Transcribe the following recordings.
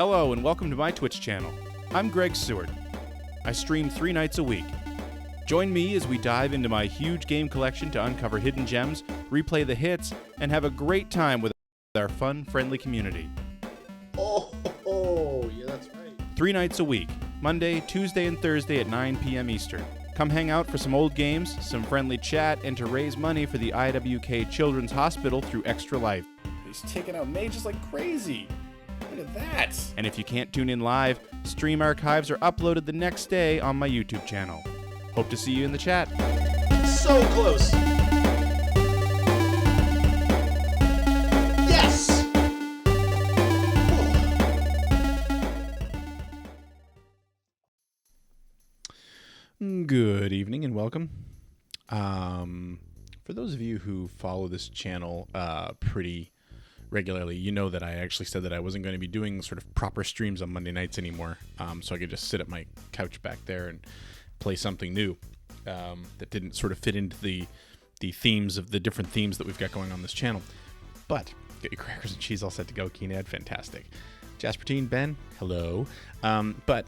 Hello and welcome to my Twitch channel. I'm Greg Seward. I stream 3 nights a week. Join me as we dive into my huge game collection to uncover hidden gems, replay the hits, and have a great time with our fun, friendly community. Oh, yeah, that's right. 3 nights a week, Monday, Tuesday, and Thursday at 9 p.m. Eastern. Come hang out for some old games, some friendly chat, and to raise money for the IWK Children's Hospital through Extra Life. He's taking out mages like crazy. Look at that. And if you can't tune in live, stream archives are uploaded the next day on my YouTube channel. Hope to see you in the chat. So close. Yes! Good evening and welcome. For those of you who follow this channel pretty regularly, you know that I actually said that I wasn't going to be doing sort of proper streams on Monday nights anymore, so I could just sit at my couch back there and play something new that didn't sort of fit into the themes of the different themes that we've got going on this channel. But get your crackers and cheese all set to go, Keenad, fantastic. Jaspertine, Ben, hello. But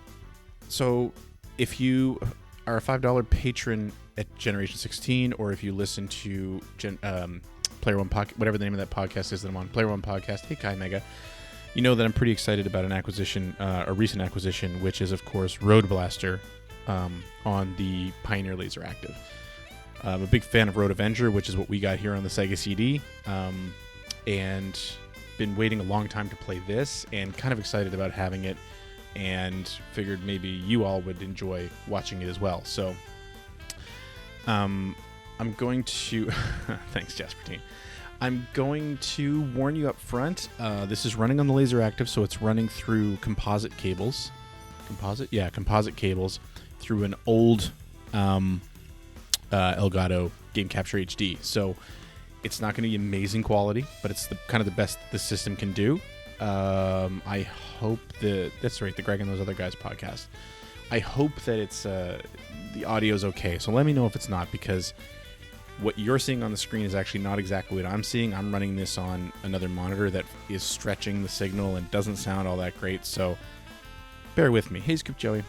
so if you are a $5 patron at Generation 16, or if you listen to Player One Podcast, whatever the name of that podcast is that I'm on, Player One Podcast, hey Kai Mega, you know that I'm pretty excited about an acquisition, a recent acquisition, which is of course Road Blaster on the Pioneer LaserActive. I'm a big fan of Road Avenger, which is what we got here on the Sega CD, and been waiting a long time to play this, and kind of excited about having it, and figured maybe you all would enjoy watching it as well. So I'm going to thanks, Jaspertine. I'm going to warn you up front. This is running on the LaserActive, so it's running through composite cables. Composite cables through an old Elgato Game Capture HD. So it's not going to be amazing quality, but it's the kind of the best the system can do. I hope that's right, the Greg and Those Other Guys podcast. I hope that it's the audio's okay. So let me know if it's not, because what you're seeing on the screen is actually not exactly what I'm seeing. I'm running this on another monitor that is stretching the signal and doesn't sound all that great. So bear with me. Hey, Scoop Joey.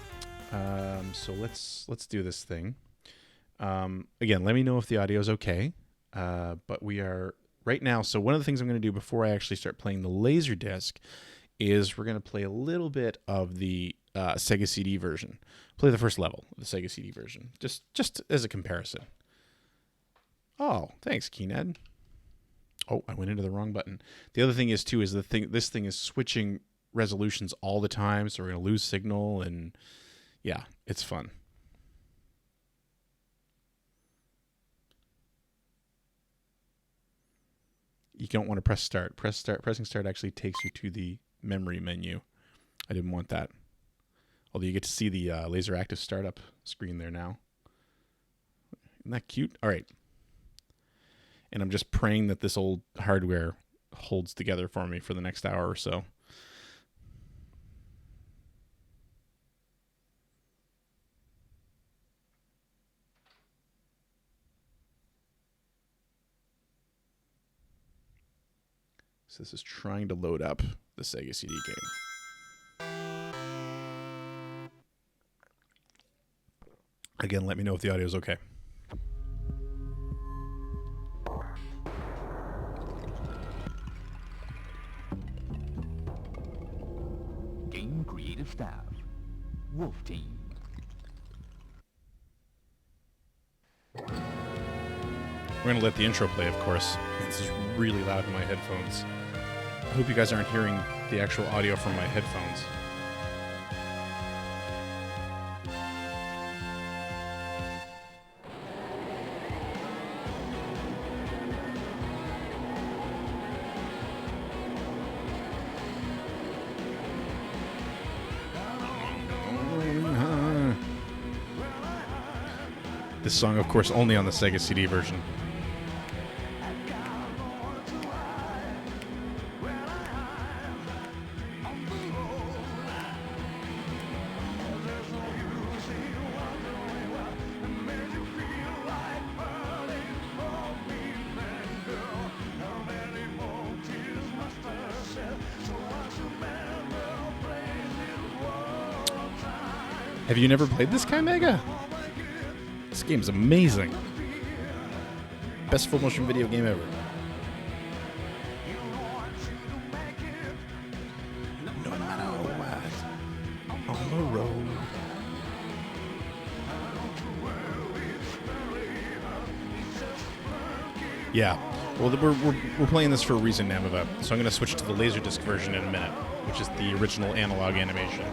So let's do this thing. Again, let me know if the audio's okay. But we are right now. So one of the things I'm going to do before I actually start playing the Laserdisc is we're going to play a little bit of the Sega CD version. Play the first level of the Sega CD version, just as a comparison. Oh, thanks, Keenad. Oh, I went into the wrong button. The other thing is too is this thing is switching resolutions all the time, so we're going to lose signal, and yeah, it's fun. You don't want to press start. Pressing start actually takes you to the memory menu. I didn't want that. Although you get to see the LaserActive startup screen there now. Isn't that cute? All right. And I'm just praying that this old hardware holds together for me for the next hour or so. So this is trying to load up the Sega CD game. Again, let me know if the audio is okay. Game Creative Staff, Wolf Team. We're going to let the intro play, of course. This is really loud in my headphones. I hope you guys aren't hearing the actual audio from my headphones. This song, of course, only on the Sega CD version. Have you never played this kind, Mega? This game's amazing. Best full motion video game ever. No matter what, on the road. Yeah. Well, we're playing this for a reason, Namava. So I'm going to switch to the Laserdisc version in a minute, which is the original analog animation.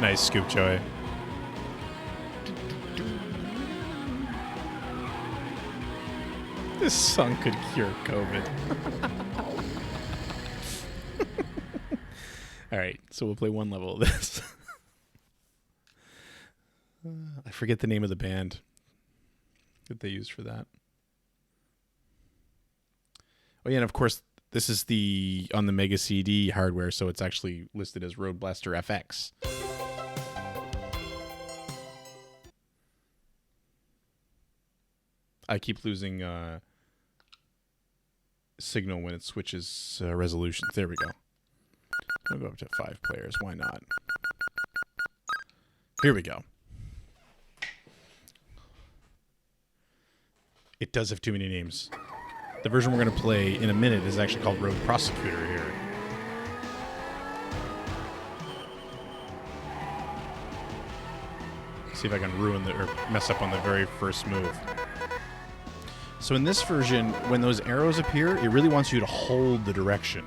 Nice scoop, Joey. This song could cure COVID. All right, so we'll play one level of this. I forget the name of the band that they used for that. Oh yeah, and of course, this is on the Mega CD hardware, so it's actually listed as Road Blaster FX. I keep losing signal when it switches resolutions. There we go. I'll go up to 5 players. Why not? Here we go. It does have too many names. The version we're going to play in a minute is actually called Road Prosecutor here. See if I can ruin or mess up on the very first move. So in this version, when those arrows appear, it really wants you to hold the direction.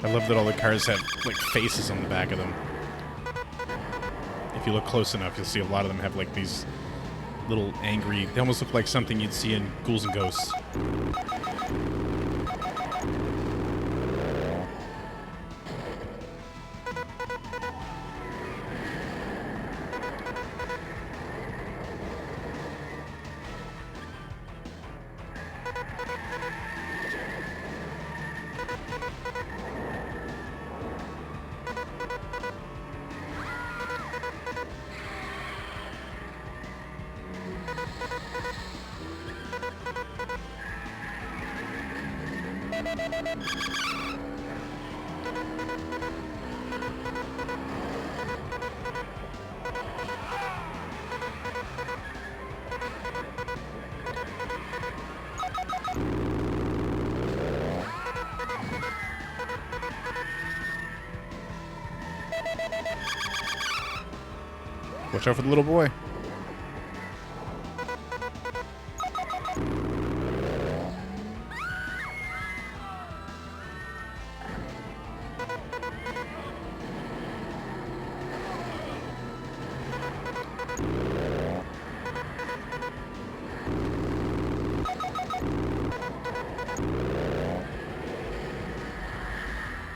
I love that all the cars have like faces on the back of them. If you look close enough, you'll see a lot of them have like these little angry... They almost look like something you'd see in Ghouls and Ghosts. Watch out for the little boy.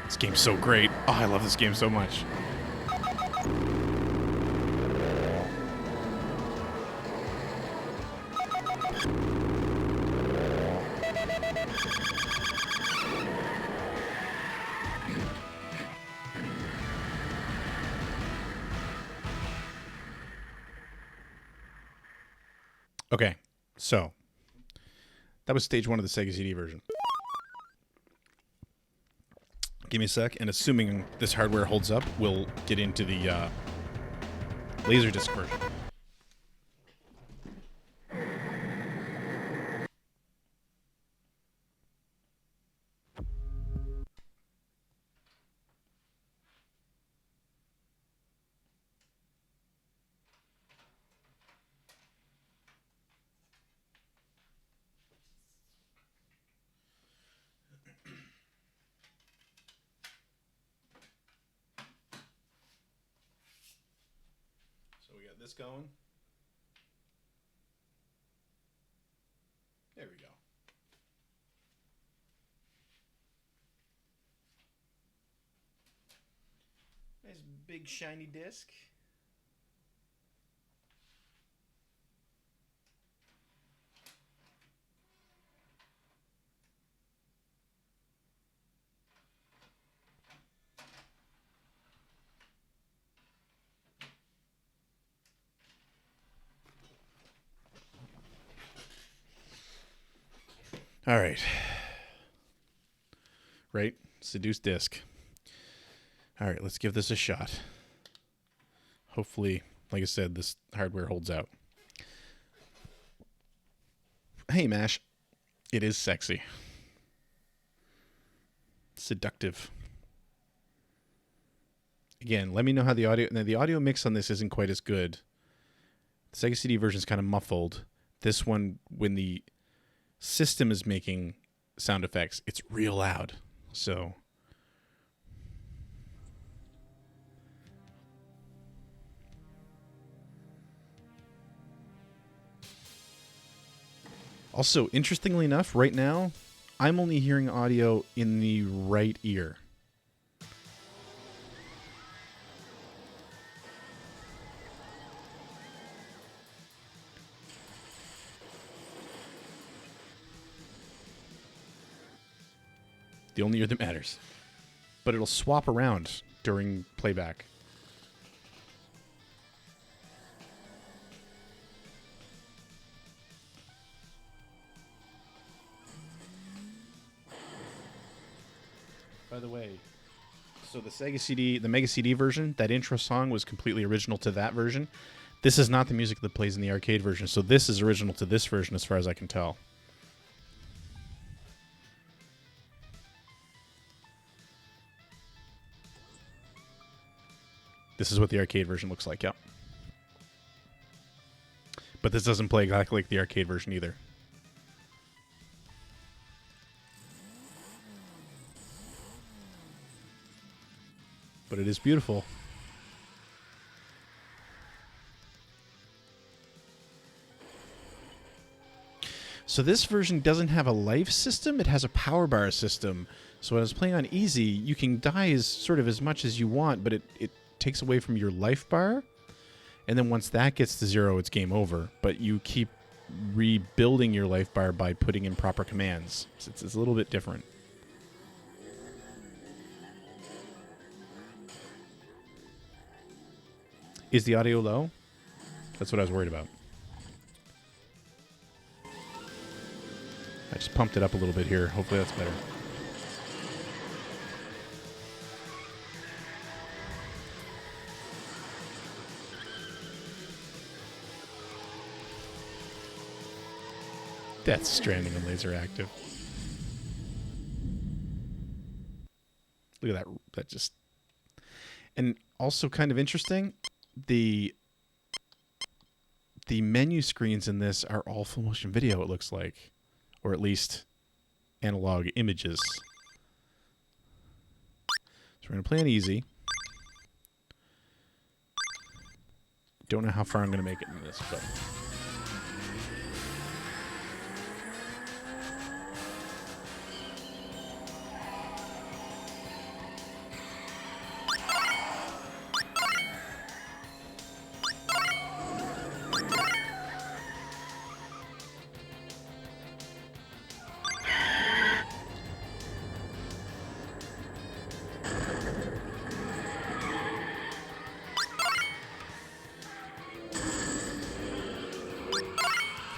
This game's so great. Oh, I love this game so much. Okay, so that was stage 1 of the Sega CD version. Give me a sec, and assuming this hardware holds up, we'll get into the Laserdisc version. this going. There we go. Nice big shiny disc. All right. Right? Seduce disc. All right, let's give this a shot. Hopefully, like I said, this hardware holds out. Hey, Mash. It is sexy. Seductive. Again, let me know how the audio... Now, the audio mix on this isn't quite as good. The Sega CD version is kind of muffled. This one, when the system is making sound effects, it's real loud. So... Also, interestingly enough, right now, I'm only hearing audio in the right ear. The only ear that matters. But it'll swap around during playback. By the way, so the Sega CD, the Mega CD version, that intro song was completely original to that version. This is not the music that plays in the arcade version, so this is original to this version as far as I can tell. This is what the arcade version looks like, yep. But this doesn't play exactly like the arcade version either. But it is beautiful. So this version doesn't have a life system, it has a power bar system. So when I was playing on easy, you can die as much as you want, but it takes away from your life bar. And then once that gets to 0, it's game over. But you keep rebuilding your life bar by putting in proper commands. So it's a little bit different. Is the audio low? That's what I was worried about. I just pumped it up a little bit here. Hopefully that's better. That's Stranding on LaserActive. Look at that. That just... And also kind of interesting, the menu screens in this are all full motion video, it looks like. Or at least analog images. So we're going to play on easy. Don't know how far I'm going to make it in this, but...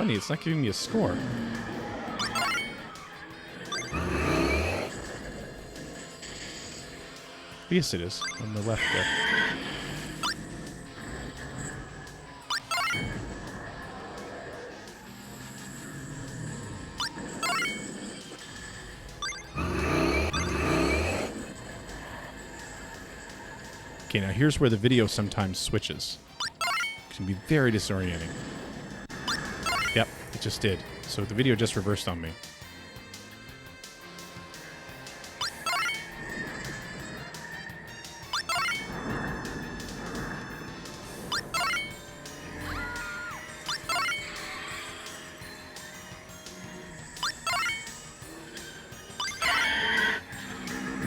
Funny, it's not giving me a score. Yes, it is. On the left there. Okay, now here's where the video sometimes switches. It can be very disorienting. Yep, it just did. So the video just reversed on me.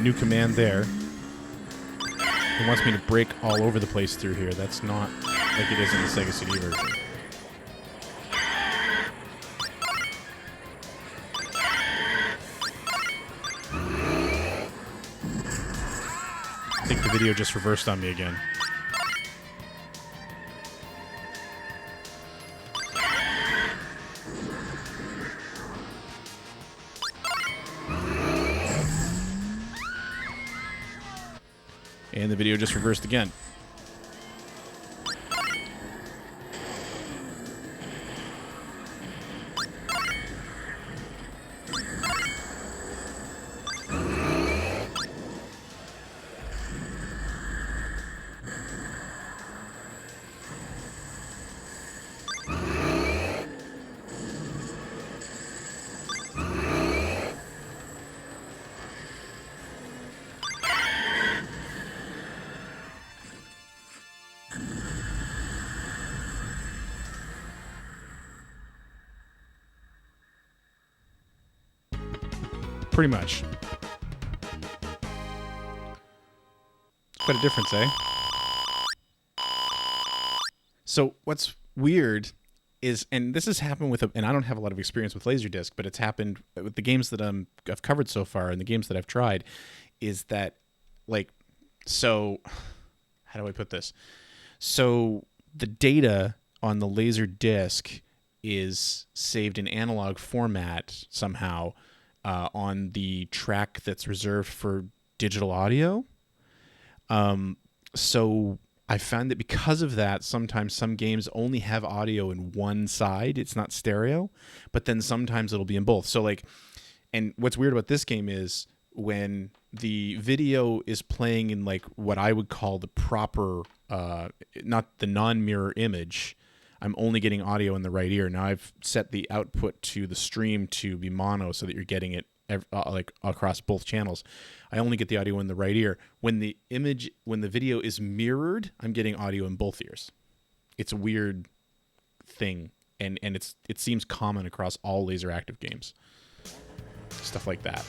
new command there. It wants me to brake all over the place through here. That's not like it is in the Sega CD version. I think the video just reversed on me again. And the video just reversed again. Pretty much. Quite a difference, eh? So what's weird is, and this has happened with, and I don't have a lot of experience with Laserdisc, but it's happened with the games that I've covered so far and the games that I've tried, is that, like, so, how do I put this? So the data on the Laserdisc is saved in analog format somehow, on the track that's reserved for digital audio. So I found that because of that, sometimes some games only have audio in one side. It's not stereo, but then sometimes it'll be in both. So like, and what's weird about this game is when the video is playing in like what I would call the proper, not the non-mirror image, I'm only getting audio in the right ear. Now I've set the output to the stream to be mono so that you're getting it like across both channels. I only get the audio in the right ear. When the video is mirrored, I'm getting audio in both ears. It's a weird thing, and it seems common across all LaserActive games. Stuff like that.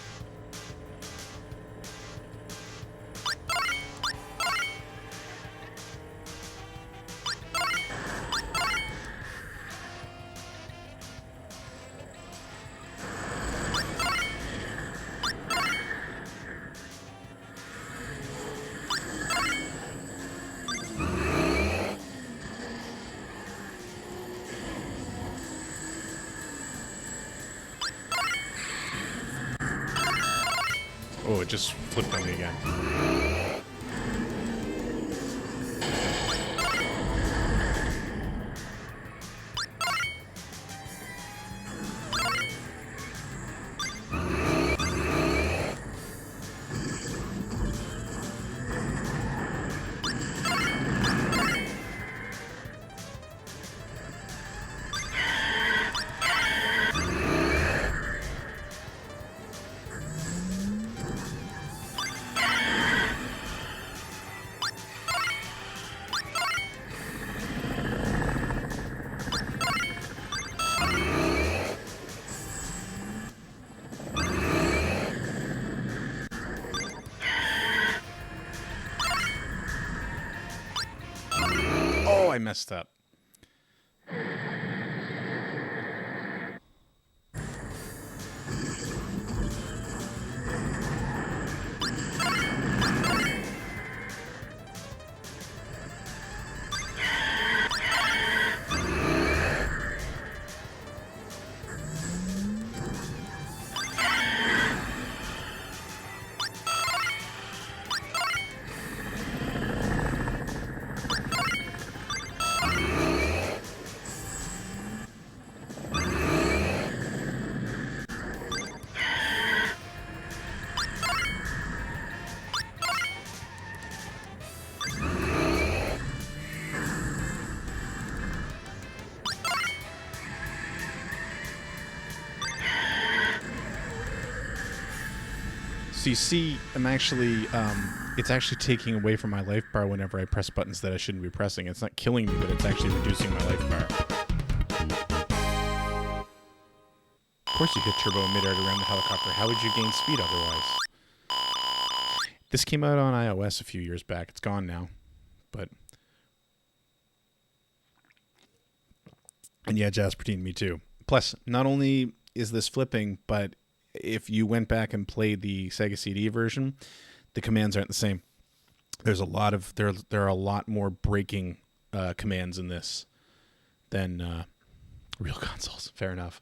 Oh, it just flipped on me again. I messed up. So you see, I'm actually, it's actually taking away from my life bar whenever I press buttons that I shouldn't be pressing. It's not killing me, but it's actually reducing my life bar. Of course you hit turbo and mid-air to ram the helicopter. How would you gain speed otherwise? This came out on iOS a few years back. It's gone now. But... And yeah, Jaspertine, me too. Plus, not only is this flipping, but if you went back and played the Sega CD version, the commands aren't the same. There's a lot of there are a lot more braking commands in this than real consoles. Fair enough.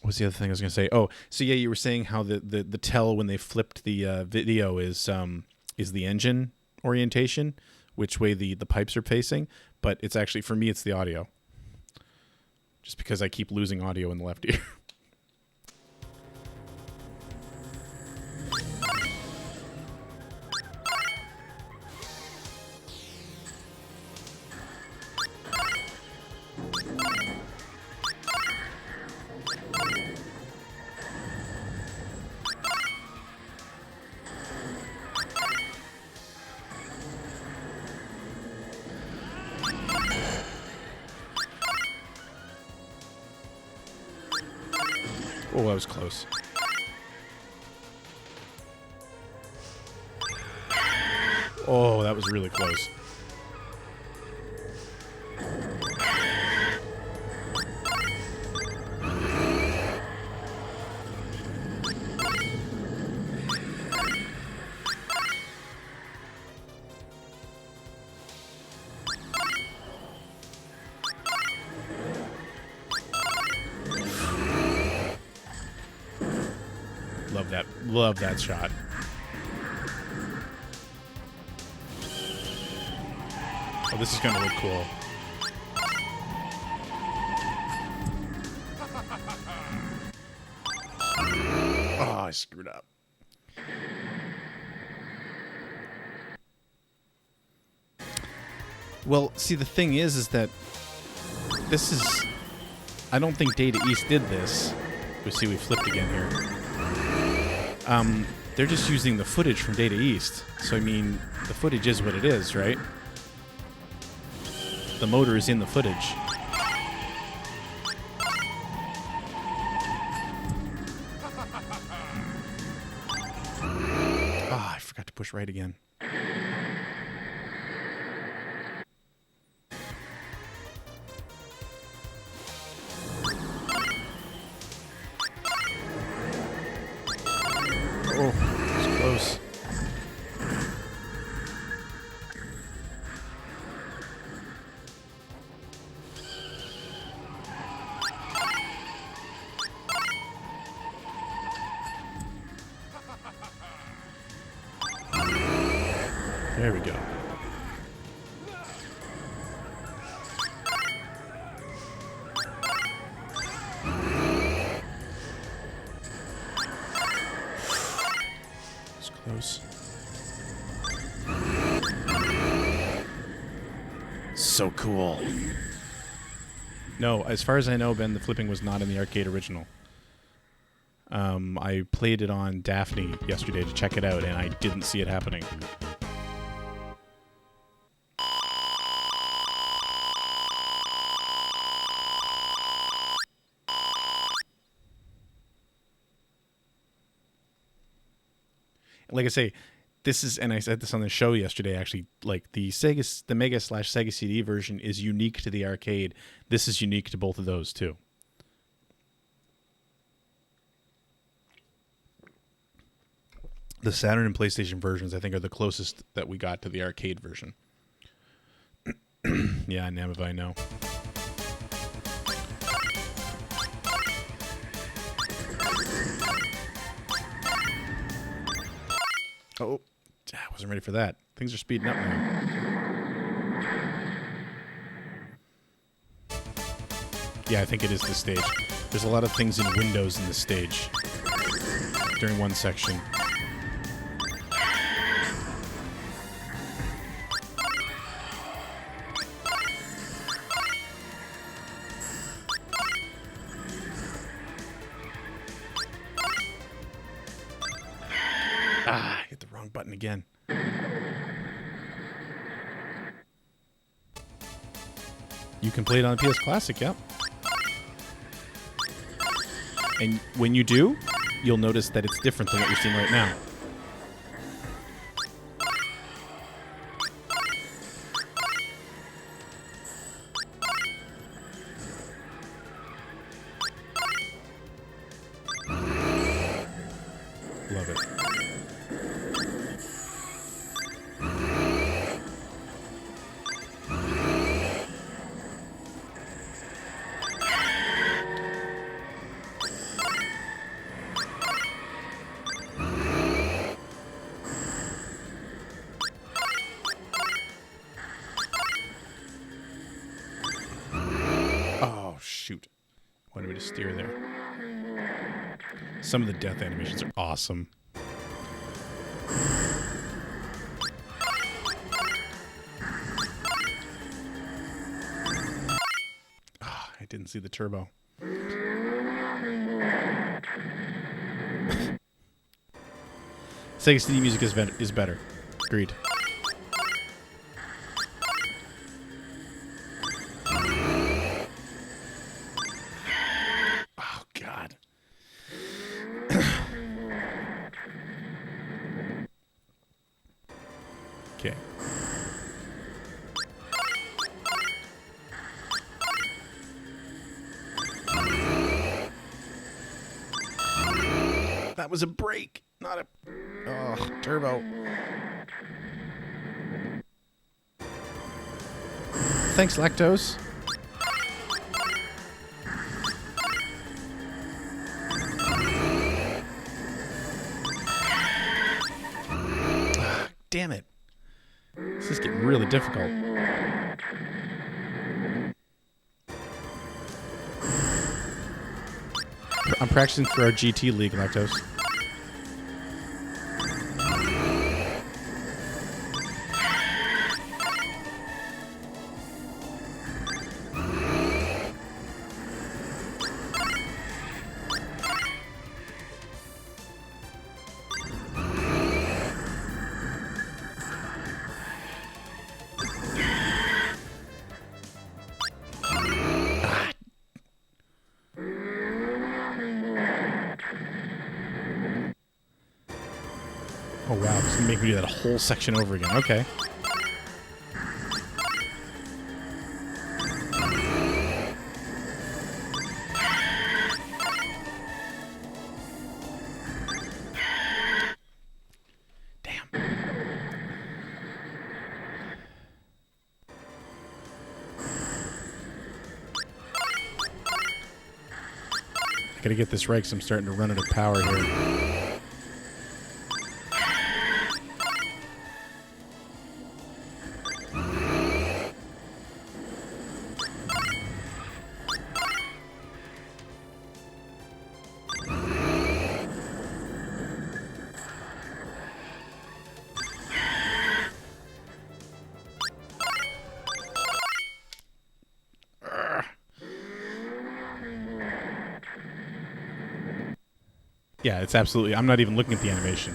What's the other thing I was going to say? Oh, so yeah, you were saying how the tell when they flipped the video is the engine orientation, which way the pipes are facing, but it's actually, for me, it's the audio. Just because I keep losing audio in the left ear. Oh, that was close. Oh, that was really close. Love that shot. Oh, this is going to look cool. Oh, I screwed up. Well, see, the thing is that this is... I don't think Data East did this. We see we flipped again here. They're just using the footage from Data East. So, I mean, the footage is what it is, right? The motor is in the footage. Ah, I forgot to push right again. Oh, it's close. There we go. It's close. So cool. No, as far as I know, Ben, the flipping was not in the arcade original. I played it on Daphne yesterday to check it out, and I didn't see it happening. Like I say, this is, and I said this on the show yesterday, actually, like the Mega/Sega CD version is unique to the arcade. This is unique to both of those too. The Saturn and PlayStation versions, I think, are the closest that we got to the arcade version. Yeah, Namav, I know. Oh, I wasn't ready for that. Things are speeding up now. Yeah, I think it is this stage. There's a lot of things in windows in this stage during one section. Ah, hit the wrong button again. You can play it on a PS Classic, yep. And when you do, you'll notice that it's different than what you're seeing right now. Love it. Oh, shoot. Wanted me to steer there. Some of the death animations are awesome. Ah, I didn't see the turbo. Sega CD music is better. Agreed. Oh, God. Okay. That was a brake, not a... Oh, turbo. Thanks, Lactose. Ah, damn it. This is getting really difficult. I'm practicing for our GT League, Lactose. Oh, wow. It's going to make me do that whole section over again. Okay. Damn. I got to get this right because I'm starting to run out of power here. Yeah, it's absolutely... I'm not even looking at the animation.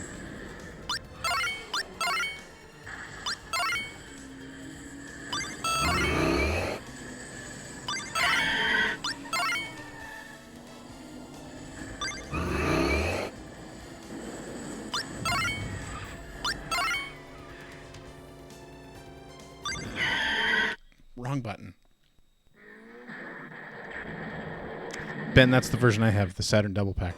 Wrong button. Ben, that's the version I have, the Saturn Double Pack.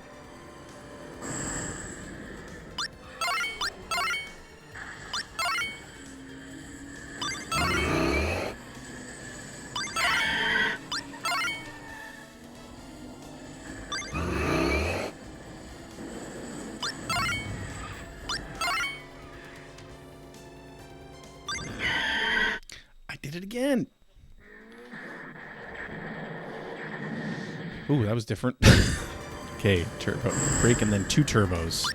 I did it again. Ooh, that was different. Okay, turbo brake and then 2 turbos.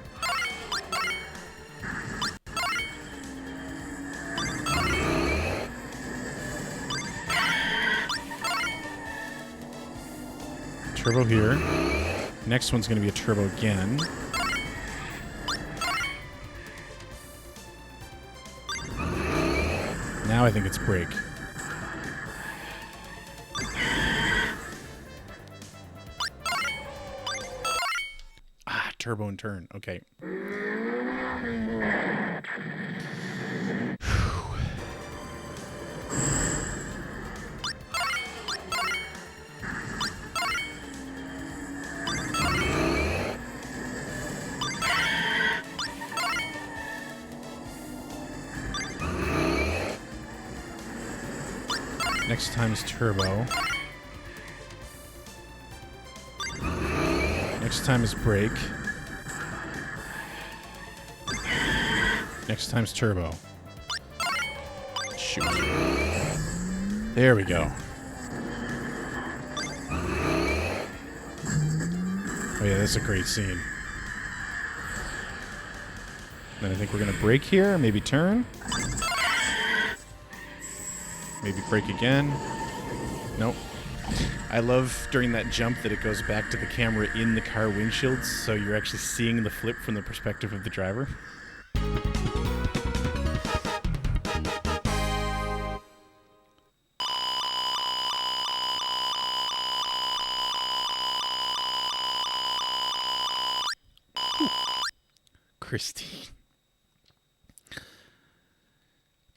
Turbo here. Next one's going to be a turbo again. Now I think it's brake. Ah, turbo and turn. Okay. Next time's turbo. Next time is brake. Next time's turbo. Shoot. There we go. Oh yeah, that's a great scene. Then I think we're gonna brake here, maybe turn. Maybe brake again. Nope. I love during that jump that it goes back to the camera in the car windshields, so you're actually seeing the flip from the perspective of the driver. Christine.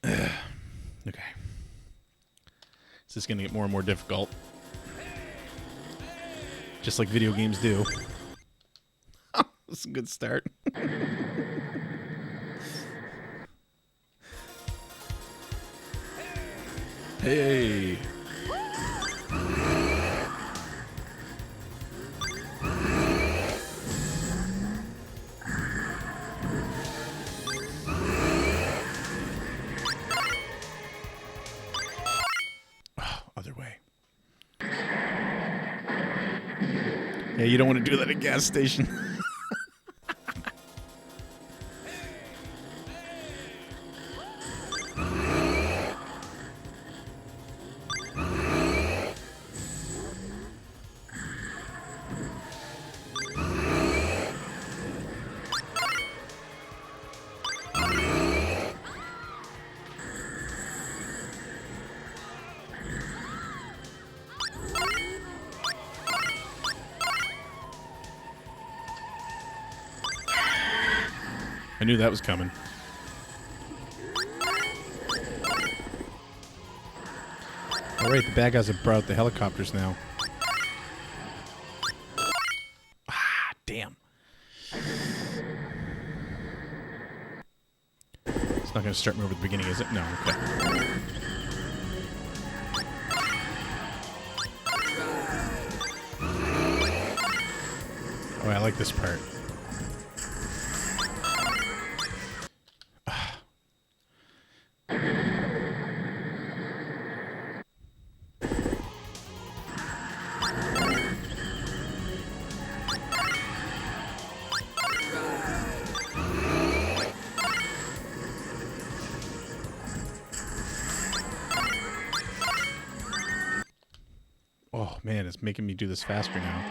Okay. This is going to get more and more difficult. Just like video games do. That's a good start. Hey. Other way. Yeah, you don't want to do that at a gas station. I knew that was coming. All right, the bad guys have brought out the helicopters now. Ah, damn. It's not going to start me over the beginning, is it? No, okay. Oh, I like this part. Oh, man, it's making me do this faster now.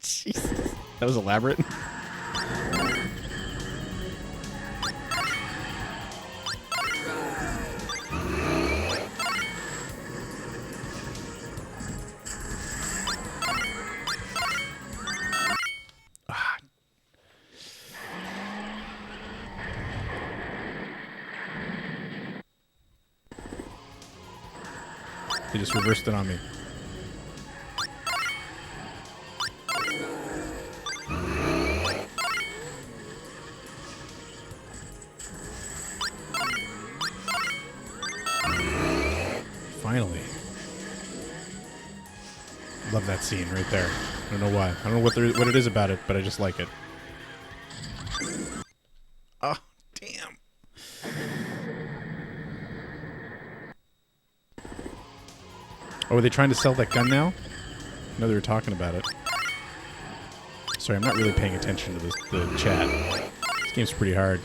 Jesus. That was elaborate. They just reversed it on me. Finally. Love that scene right there. I don't know why. I don't know what it is about it, but I just like it. Oh, damn. Oh, are they trying to sell that gun now? I know they were talking about it. Sorry, I'm not really paying attention to the chat. This game's pretty hard.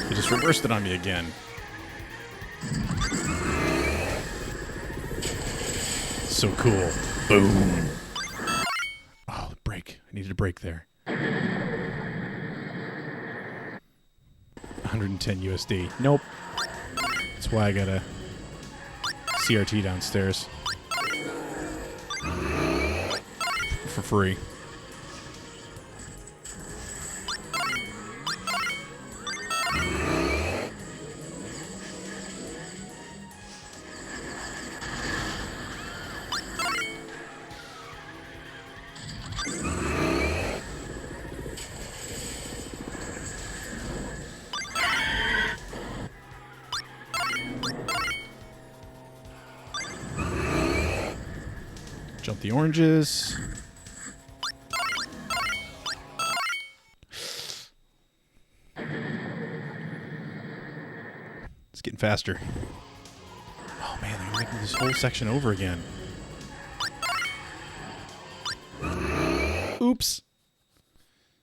They just reversed it on me again. So cool. Boom. Oh, brake. I needed a brake there. 110 USD. Nope. That's why I got a CRT downstairs. For free. Jump the oranges. It's getting faster. Oh man, they're making this whole section over again. Oops.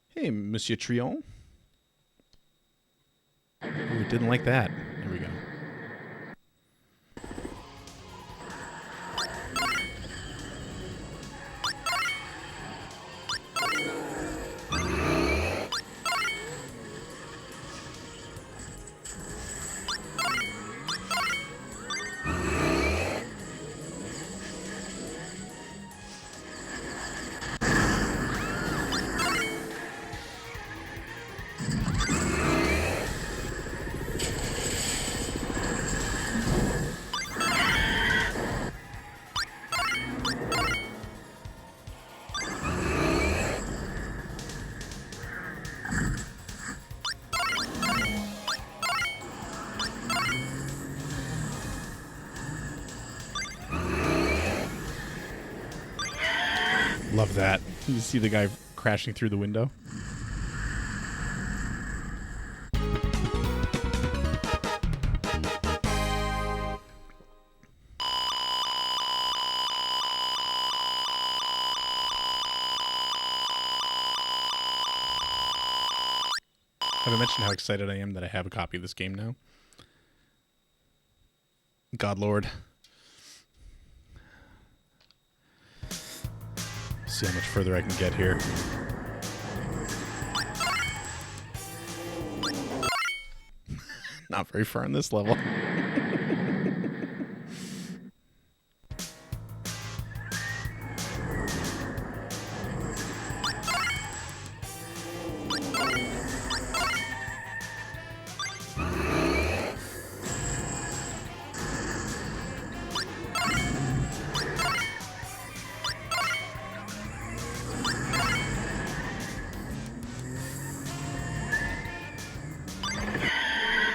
Hey, Monsieur Trion. Ooh, didn't like that. There we go. Love that. You see the guy crashing through the window? Have I mentioned how excited I am that I have a copy of this game now? God Lord. See how much further I can get here. Not very far on this level.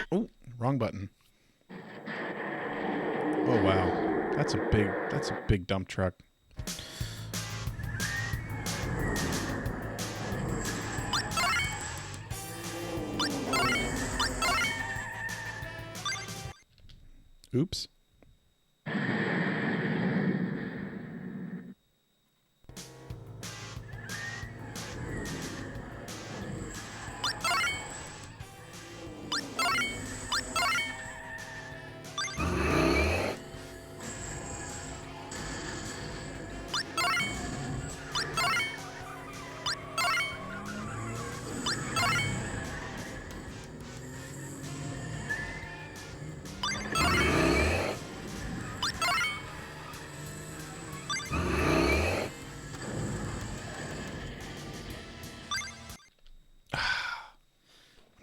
Oh, wrong button. Oh wow. That's a big dump truck. Oops.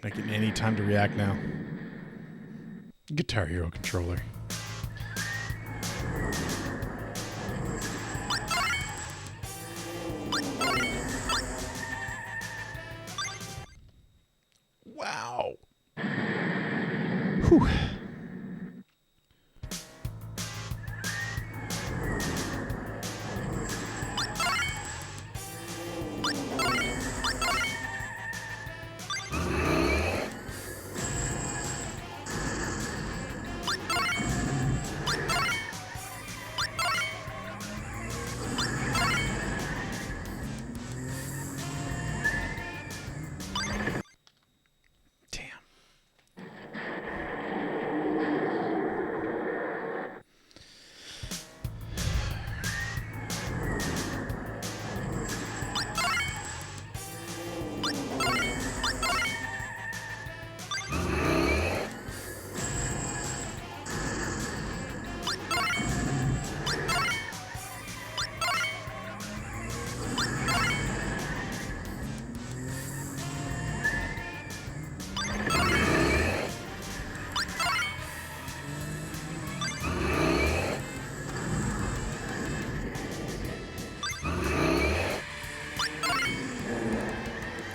Not getting any time to react now. Guitar Hero controller. Wow. Whew.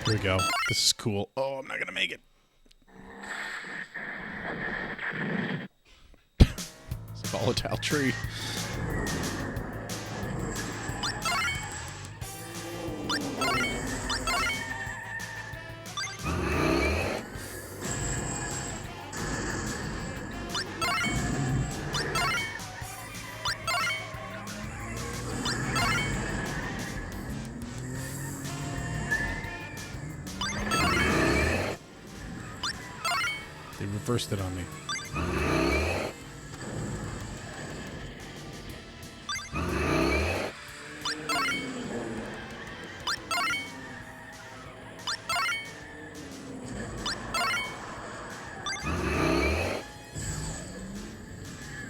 Here we go. This is cool. Oh, I'm not going to make it. It's a volatile tree. reversed it on me.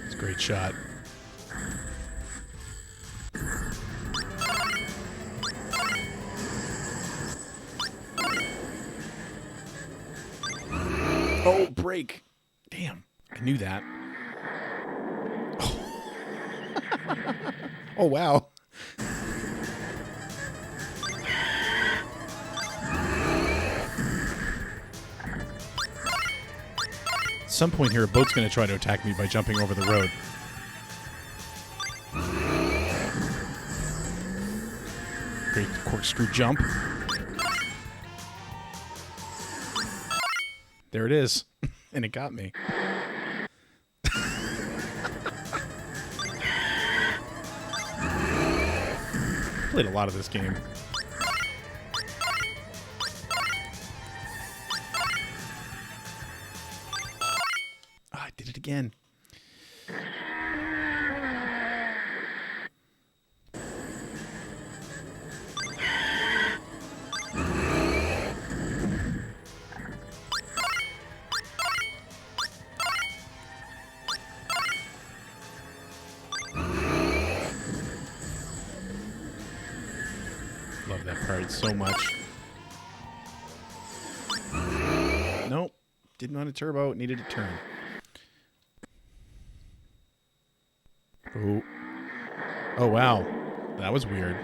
It's a great shot. Oh, break. Damn. I knew that. Oh, wow. At some point here, a boat's going to try to attack me by jumping over the road. Great corkscrew jump. There it is. And it got me. Played a lot of this game. Ah, I did it again. Love that part so much. Nope. Didn't want a turbo. It needed a turn. Oh. Oh, wow. That was weird.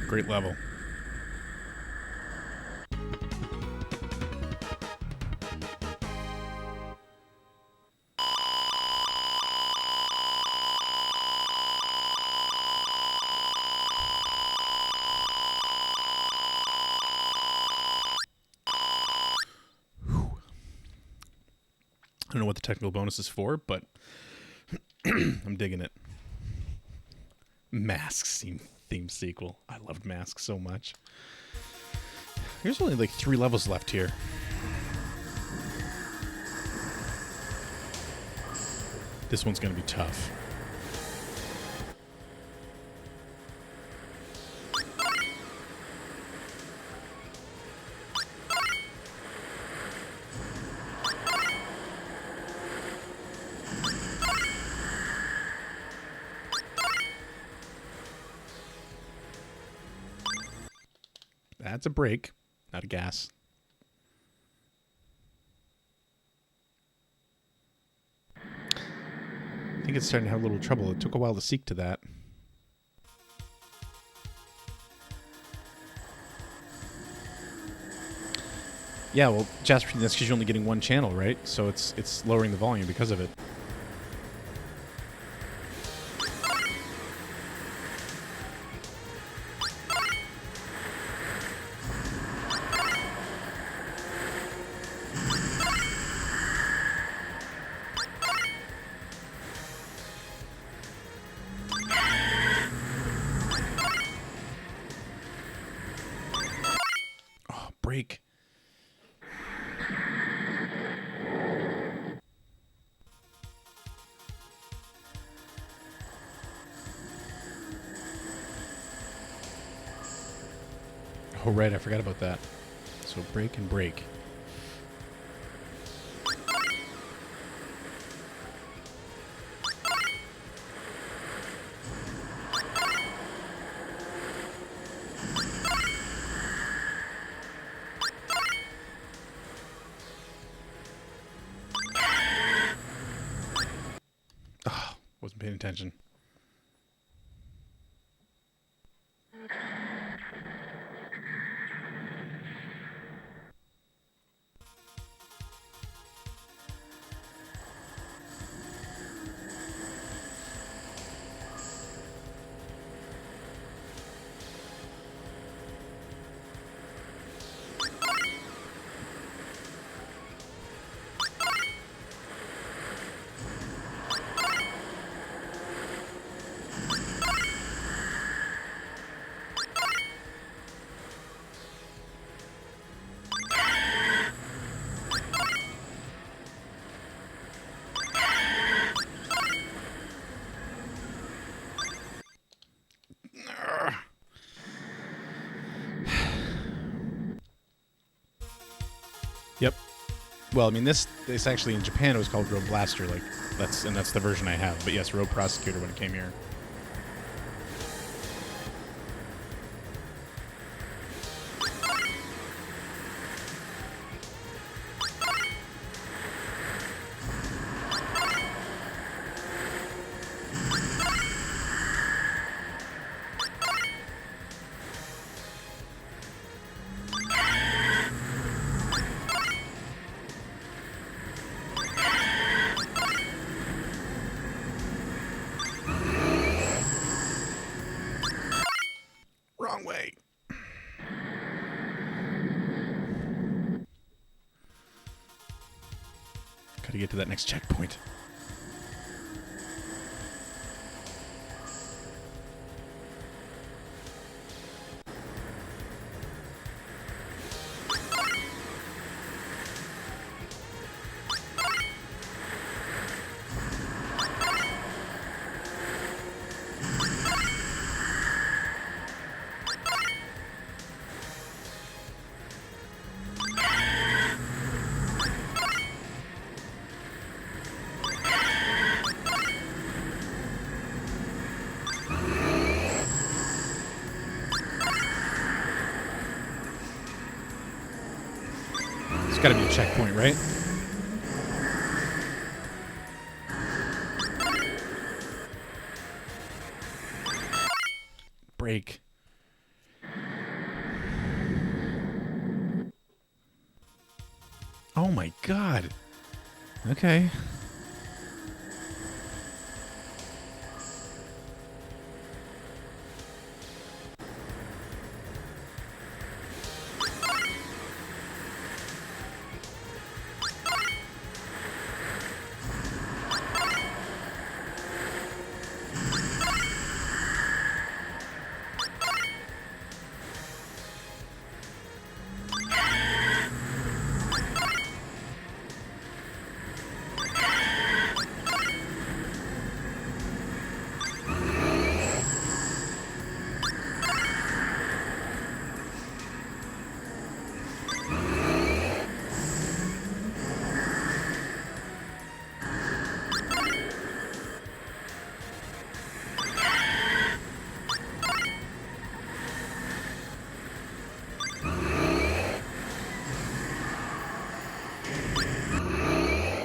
Great level. I don't know what the technical bonus is for, but I'm digging it. Masks theme sequel. I loved Masks so much. There's only like 3 levels left here. This one's gonna be tough. That's a brake, not a gas. I think it's starting to have a little trouble. It took a while to seek to that. Yeah, well, Jasper, that's because you're only getting one channel, right? So it's lowering the volume because of it. Break. Oh, right, I forgot about that. So break and break. wasn't paying attention. Yep. Well, I mean, this actually in Japan it was called Road Blaster, like that's the version I have. But yes, Road Prosecutor when it came here. Wrong way. Gotta get to that next checkpoint. It's gotta be a checkpoint, right? Break. Oh my god. Okay.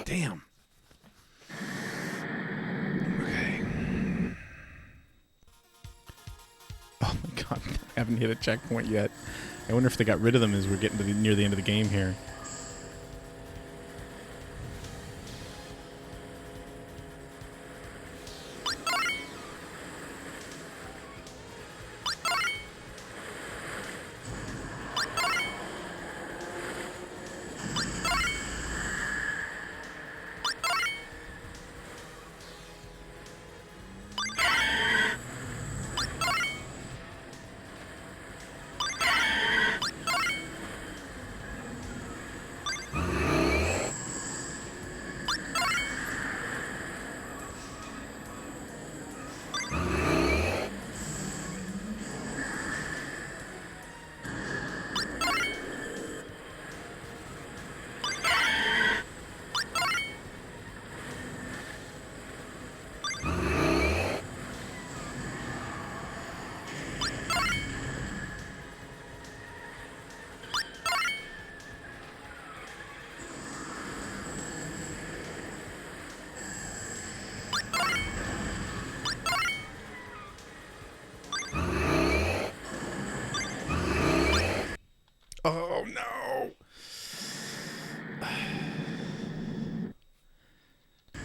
Damn. Okay. Oh my god, I haven't hit a checkpoint yet. I wonder if they got rid of them as we're getting to near the end of the game here.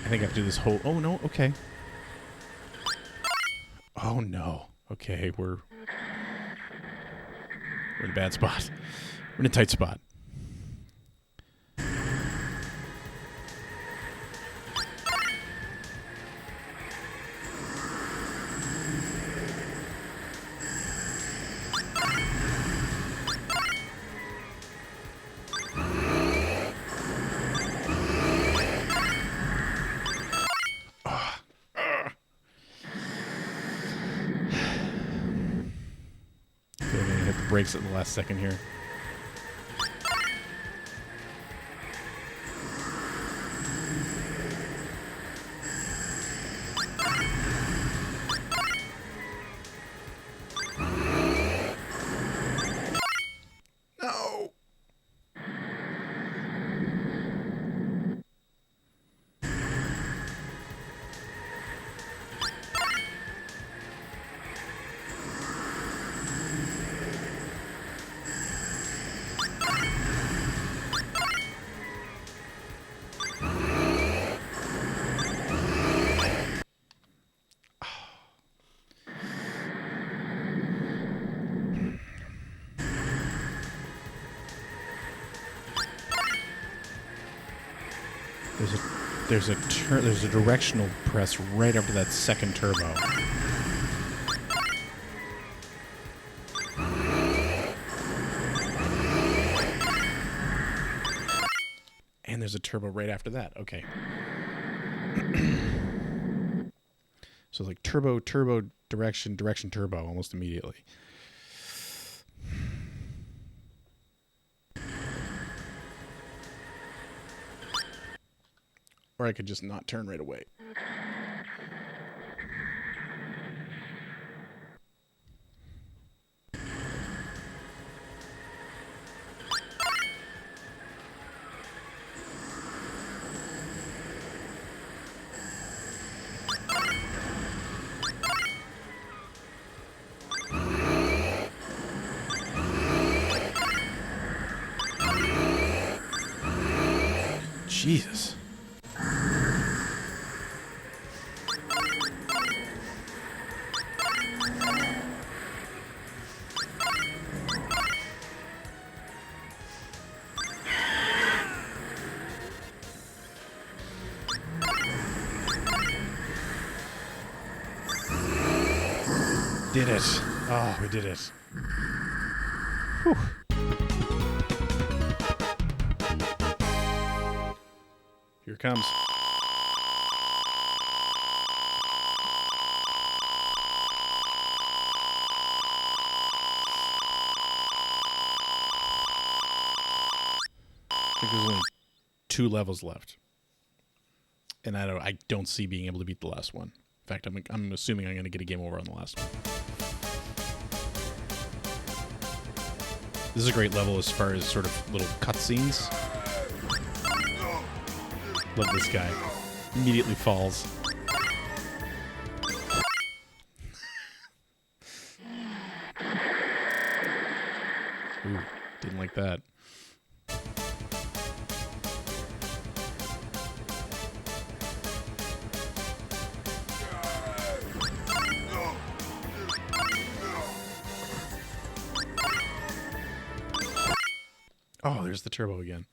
I think I have to do this whole... Oh, no. Okay. Oh, no. Okay, we're in a bad spot. We're in a tight spot. They're going to hit the brakes at the last second here. No! There's a directional press right after that second turbo. And there's a turbo right after that. Okay. So like turbo, direction, turbo almost immediately. Or I could just not turn right away. Jesus. Did it. Oh, we did it. Whew. Here it comes. I think there's only 2 levels left. And I don't see being able to beat the last one. In fact, I'm assuming I'm going to get a game over on the last one. This is a great level as far as sort of little cutscenes. Love this guy. Immediately falls. Ooh, didn't like that. Oh, there's the turbo again.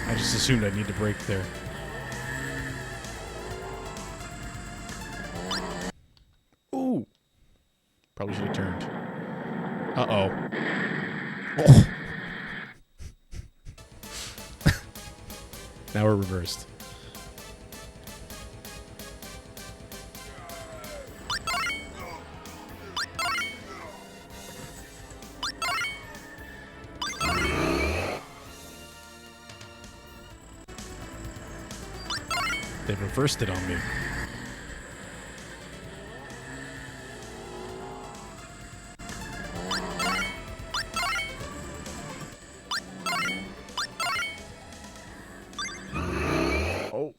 I just assumed I'd need to brake there. Ooh. Probably should have turned. Uh-oh. Oh. Now we're reversed. They reversed it on me.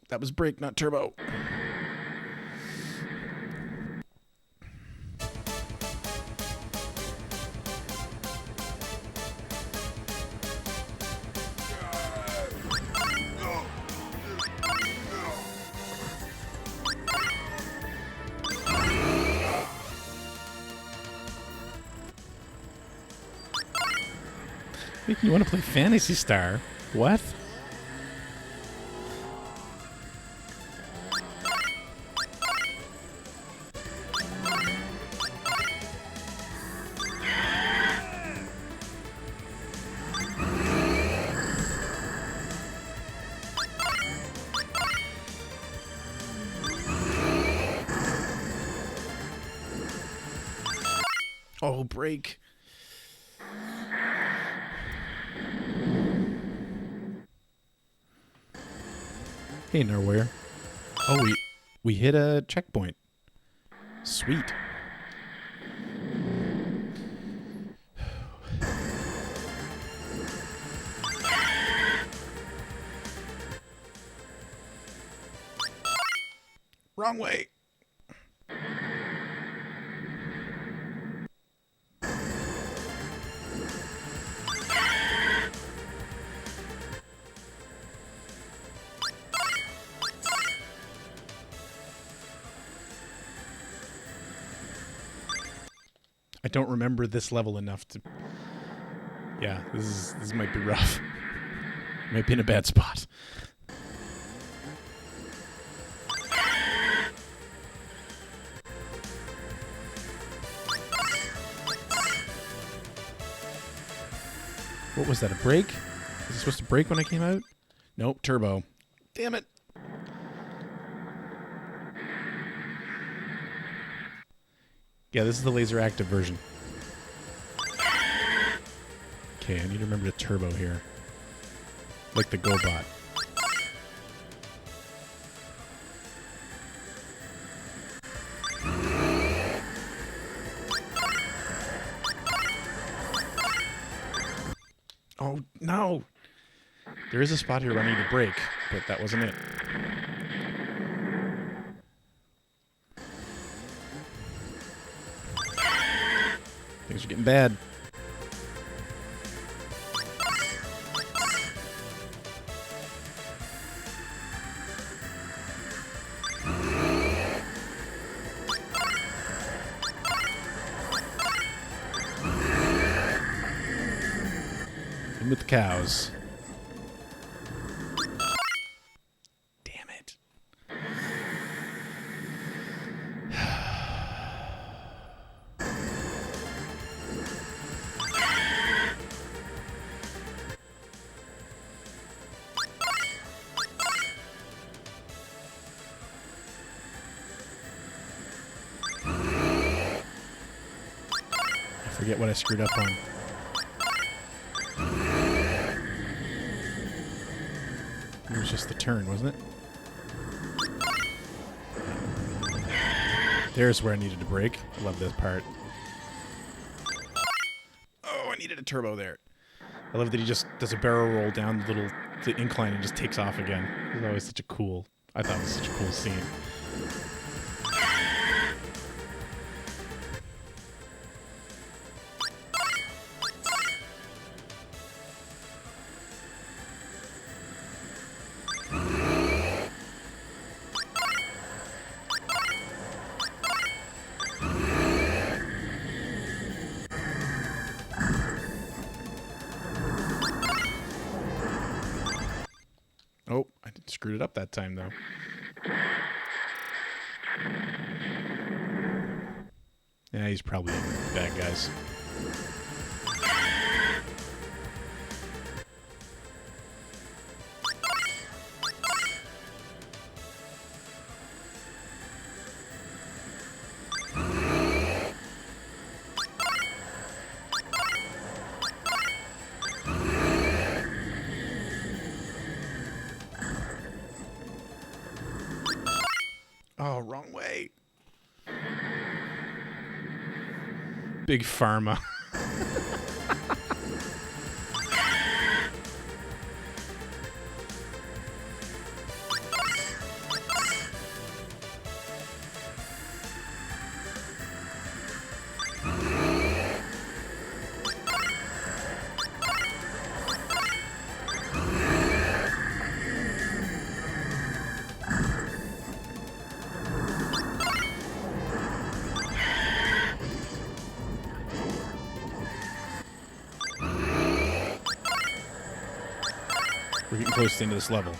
that was brake, not turbo. You want to play Phantasy Star? What? Oh, brake. Hey, nowhere. Oh, we hit a checkpoint. Sweet. Wrong way. I don't remember this level enough to. Yeah, this might be rough. Might be in a bad spot. What was that, a brake? Was it supposed to brake when I came out? Nope, turbo. Damn it. Yeah, this is the LaserActive version. Okay, I need to remember to turbo here. Like the GoBot. Oh, no! There is a spot here where I need to brake, but that wasn't it. Things are getting bad. In with the cows. Damn it. I forget what I screwed up on. It was just the turn, wasn't it? There's where I needed to brake. I love this part. Oh, I needed a turbo there. I love that he just does a barrel roll down the incline and just takes off again. It was always such a cool. I thought it was such a cool scene. Oh, I screwed it up that time, though. Yeah, he's probably bad guys. Oh, wrong way. Big Pharma. We're getting close to the end of this level.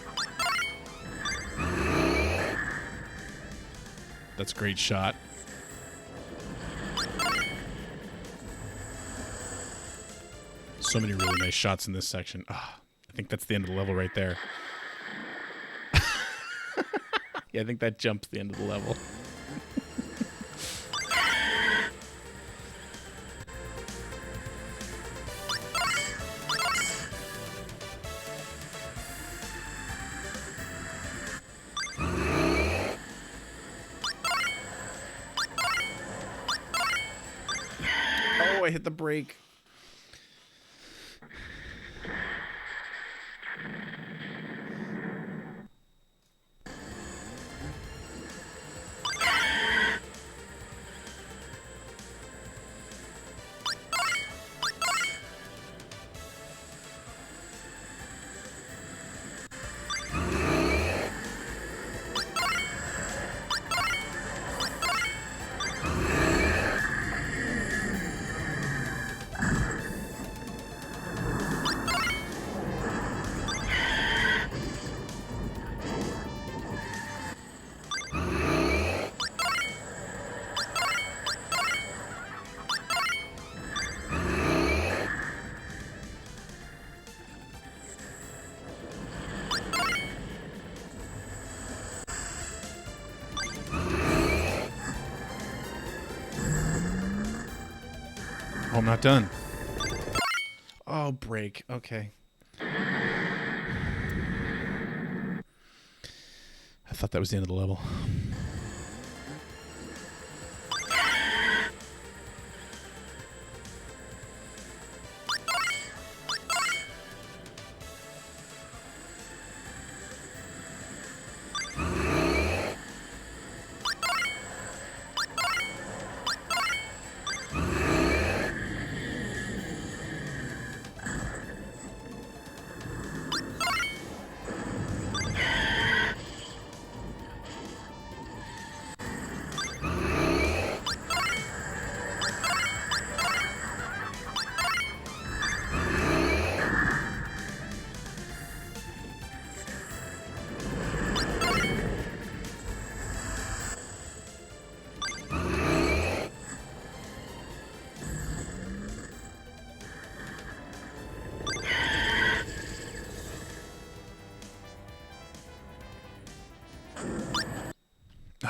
That's a great shot. So many really nice shots in this section. Ah, I think that's the end of the level right there. Yeah, I think that jumps the end of the level. Oh, I hit the brake. Oh, I'm not done. Oh, break. Okay. I thought that was the end of the level.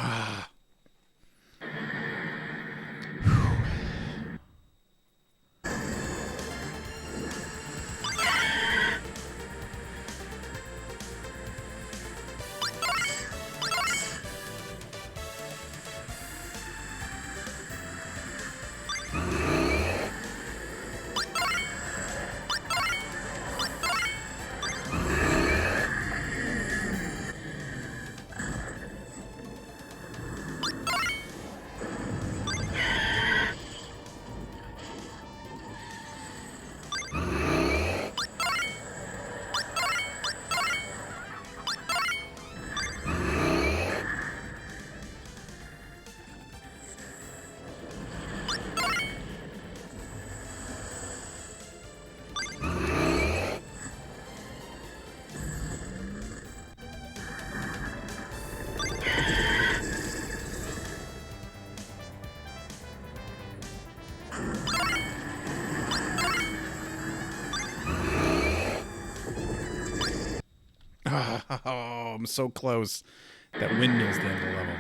Ah. Oh, I'm so close. That windmill's the end of the level.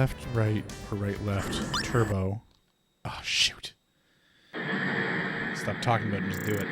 left, right, or right, left, turbo. Oh, shoot. Stop talking about it and just do it.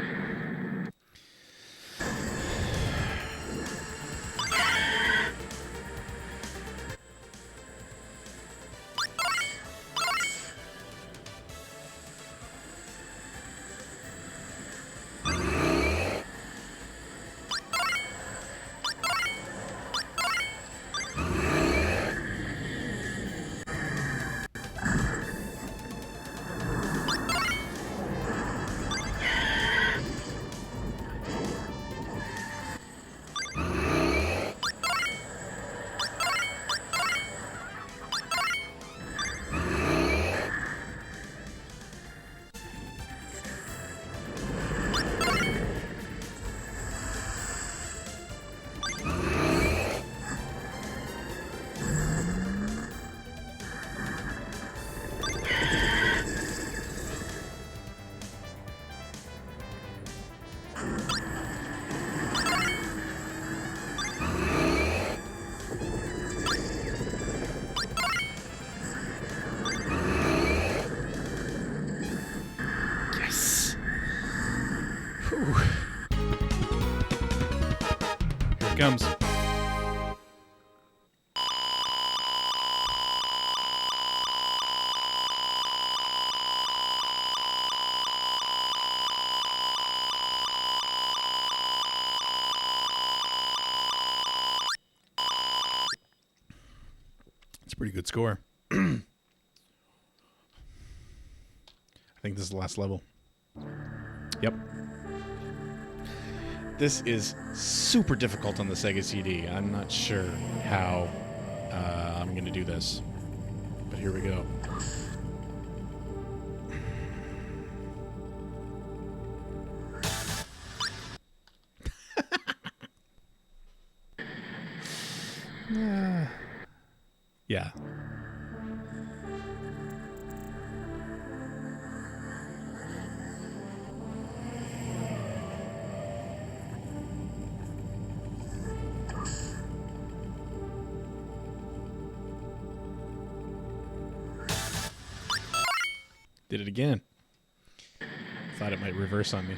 Yes. Whew. Here it comes. It's a pretty good score. I think this is the last level. Yep. This is super difficult on the Sega CD. I'm not sure how I'm going to do this. But here we go. Yeah. Did it again. Thought it might reverse on me.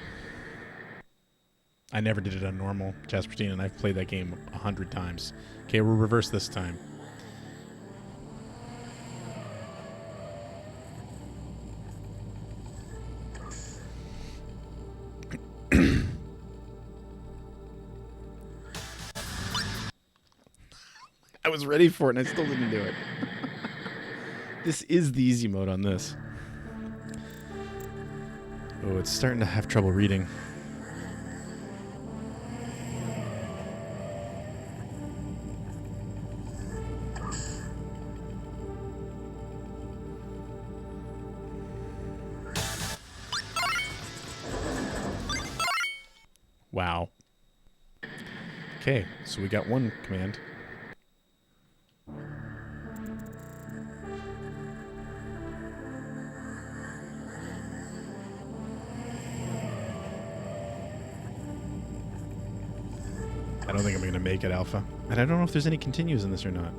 I never did it on normal Jaspertine, and I've played that game 100 times. Okay, we'll reverse this time. I was ready for it, and I still didn't do it. This is the easy mode on this. Oh, it's starting to have trouble reading. Wow. Okay, so we got one command. I don't think I'm going to make it alpha. And I don't know if there's any continues in this or not.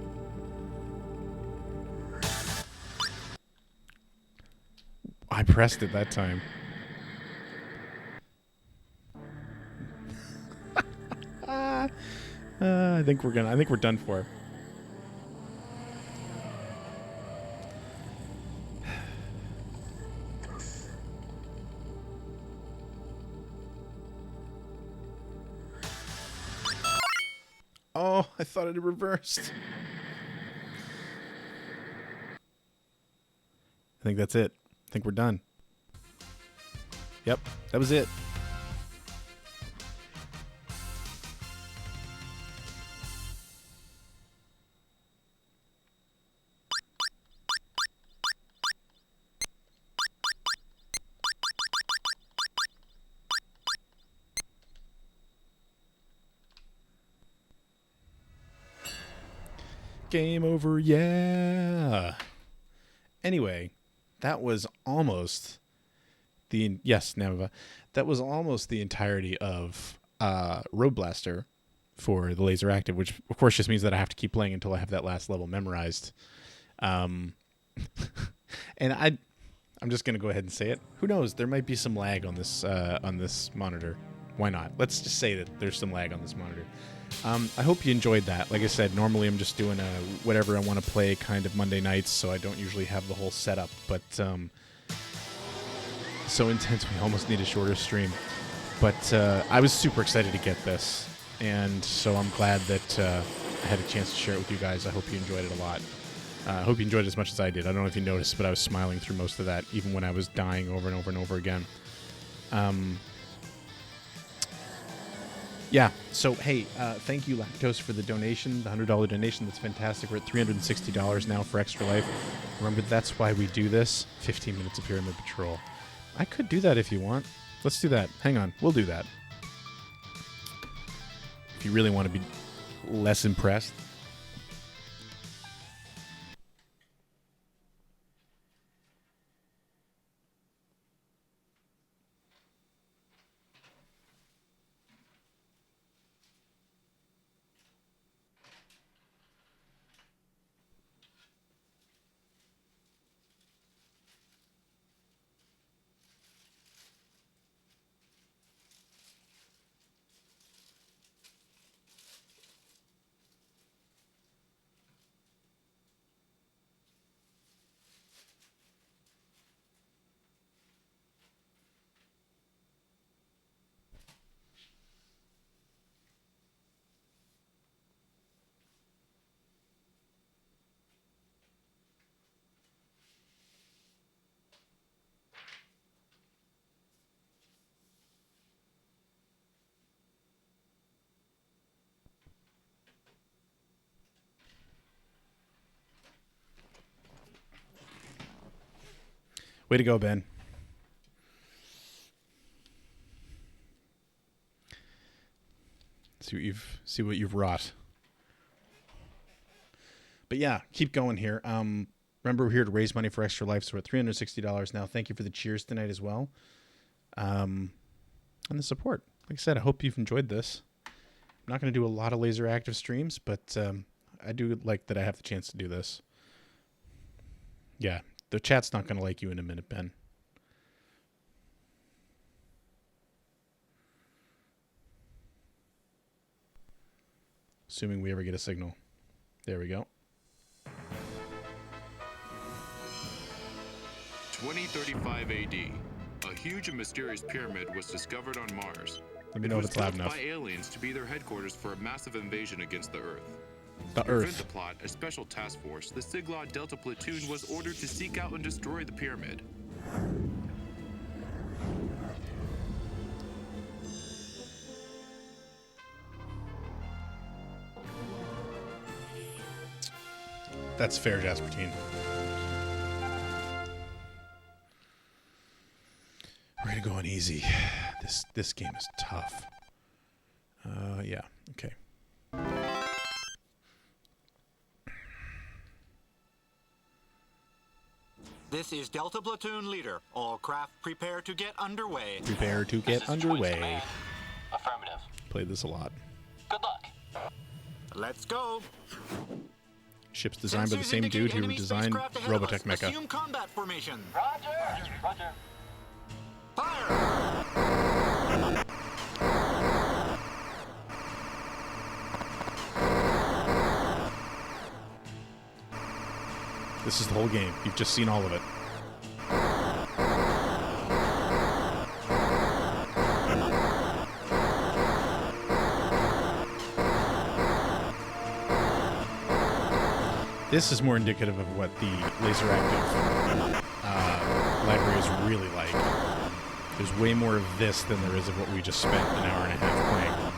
I pressed it that time. I think we're done for. Oh, I thought it had reversed. I think that's it. I think we're done. Yep, that was it. Game over, yeah. Anyway, that was almost Nava. That was almost the entirety of Road Blaster for the LaserActive, which of course just means that I have to keep playing until I have that last level memorized. And I'm just gonna go ahead and say it. Who knows? There might be some lag on this monitor. Why not? Let's just say that there's some lag on this monitor. I hope you enjoyed that. Like I said, normally I'm just doing whatever I want to play kind of Monday nights, so I don't usually have the whole setup. But so intense, we almost need a shorter stream. But I was super excited to get this, and so I'm glad that I had a chance to share it with you guys. I hope you enjoyed it a lot. I hope you enjoyed it as much as I did. I don't know if you noticed, but I was smiling through most of that, even when I was dying over and over and over again. Yeah, so hey, thank you, Lactose, for the donation, the $100 donation. That's fantastic. We're at $360 now for Extra Life. Remember, that's why we do this. 15 minutes of Pyramid Patrol. I could do that if you want. Let's do that. Hang on, we'll do that. If you really want to be less impressed. Way to go, Ben. See what you've wrought. But yeah, keep going here. Remember, we're here to raise money for Extra Life, so we're at $360 now. Thank you for the cheers tonight as well. And the support. Like I said, I hope you've enjoyed this. I'm not going to do a lot of LaserActive streams, but I do like that I have the chance to do this. Yeah. The chat's not going to like you in a minute, Ben. Assuming we ever get a signal. There we go. 2035 AD. A huge and mysterious pyramid was discovered on Mars. Let me know if it's loud built enough. by aliens to be their headquarters for a massive invasion against the Earth. The To prevent Earth. the plot, a special task force, the Siglod Delta Platoon, was ordered to seek out and destroy the pyramid. That's fair, Jaspertine. We're gonna go on easy. This game is tough. Yeah. Okay. This is Delta Platoon Leader. All craft prepare to get underway. Prepare to get underway. Affirmative. Played this a lot. Good luck. Let's go. Ship's designed by the Sensors same indicate dude who enemy designed spacecraft ahead of us. Robotech Mecha. Assume combat formation. Roger. Roger. Fire! This is the whole game. You've just seen all of it. This is more indicative of what the LaserActive library is really like. There's way more of this than there is of what we just spent an hour and a half playing.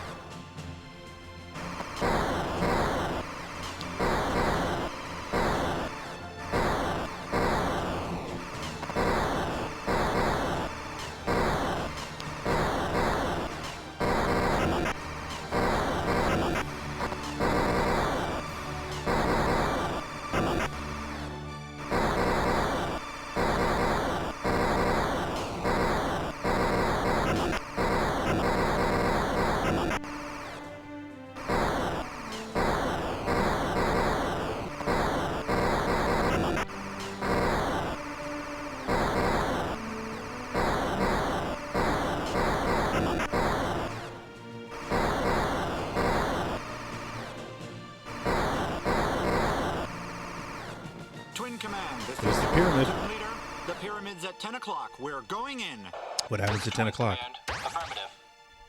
command. This There's is the pyramid. platoon leader. The pyramid's at 10 o'clock. We're going in. What happens at 10 o'clock? Command. Affirmative.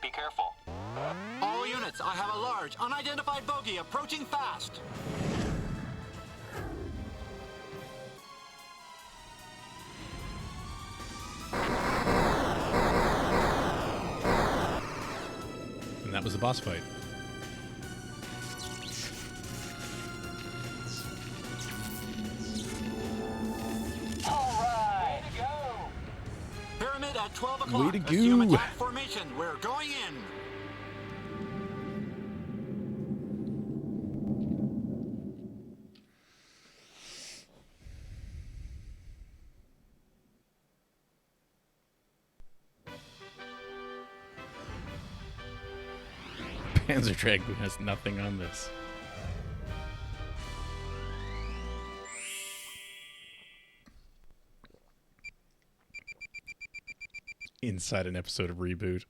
Be careful. All units, I have a large, unidentified bogey approaching fast. And that was the boss fight. All right. Way to go. Pyramid at 12 o'clock. Way to Assume go. attack formation. We're going in. Panzer Dragoon has nothing on this. Inside an episode of Reboot.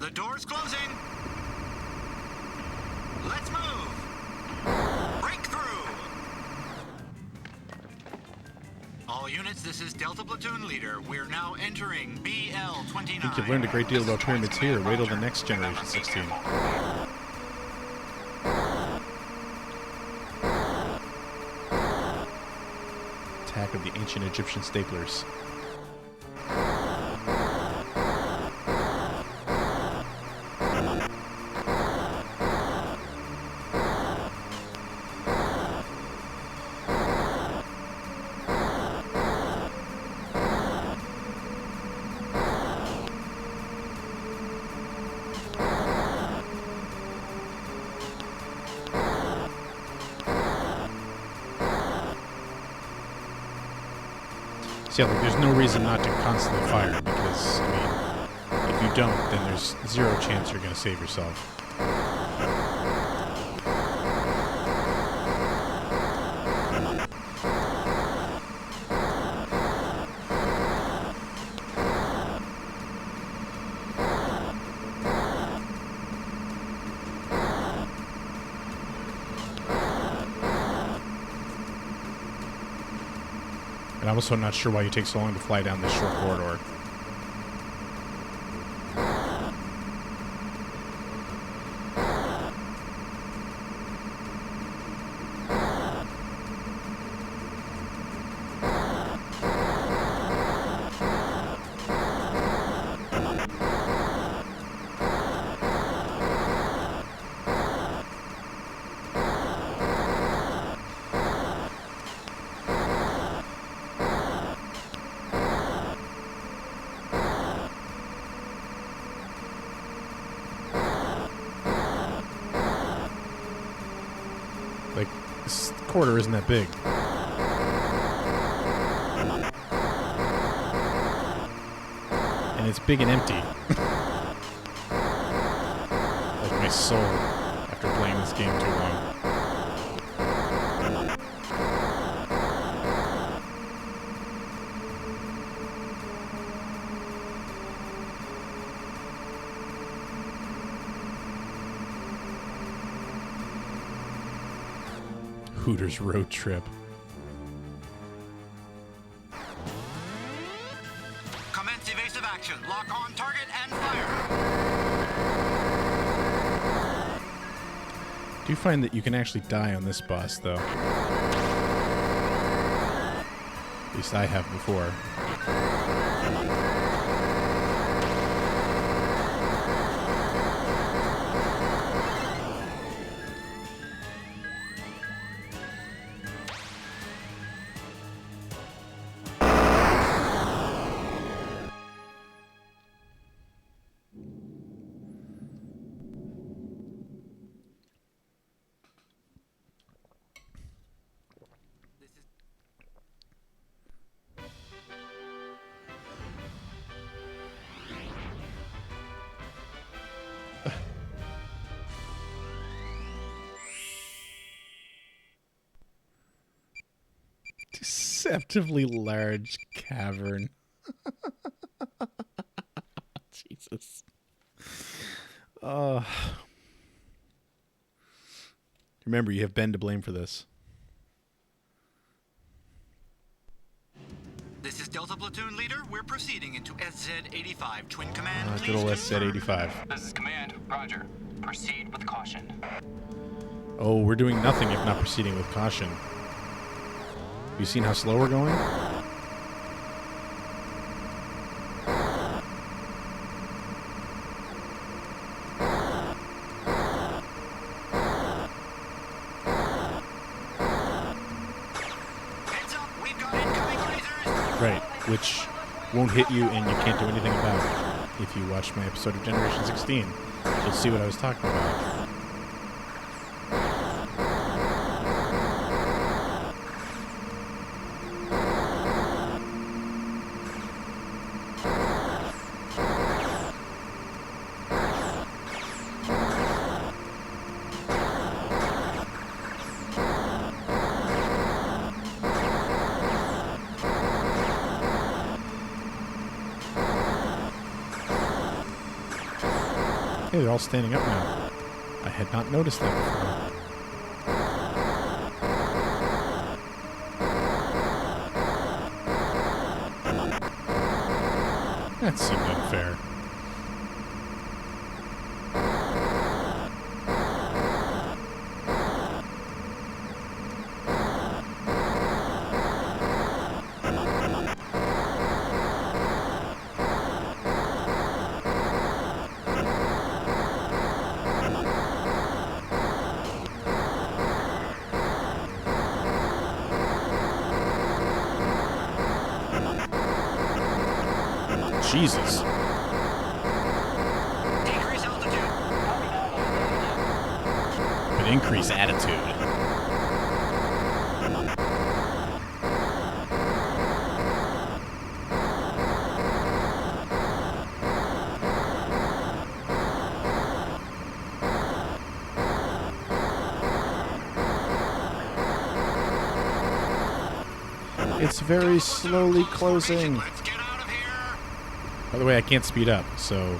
The door's closing. Let's move. Break through. All units, this is Delta Platoon Leader. We're now entering BL-29. I think you've learned a great deal about pyramids here. Wait till the next generation 16. Attack of the ancient Egyptian staplers. So yeah, like, there's no reason not to constantly fire because, I mean, if you don't, then there's zero chance you're going to save yourself. And I'm also not sure why you take so long to fly down this short corridor. Like, this corridor isn't that big. And it's big and empty. Like my soul after playing this game too long. Hooters road trip. Commence evasive action. Lock on target and fire. Do you find that you can actually die on this boss, though? At least I have before. Deceptively large cavern. Jesus. Remember, you have Ben to blame for this. This is Delta Platoon Leader. We're proceeding into SZ-85. Twin Command, Good old SZ-85. This is Command. Roger. Proceed with caution. Oh, we're doing nothing if not proceeding with caution. You seen how slow we're going? Heads up, we've got incoming lasers. Right, which won't hit you and you can't do anything about it. If you watch my episode of Generation 16, you'll see what I was talking about. Hey, they're all standing up now. I had not noticed that before. That seemed unfair. Jesus. Decrease altitude. But increase attitude. It's very slowly closing. Let's get out of here. By the way, I can't speed up, so...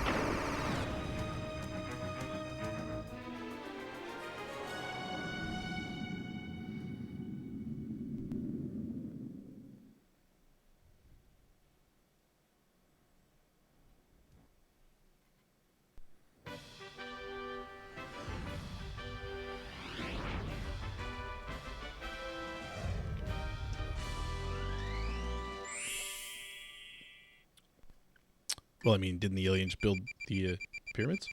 Well, I mean, didn't the aliens build the pyramids?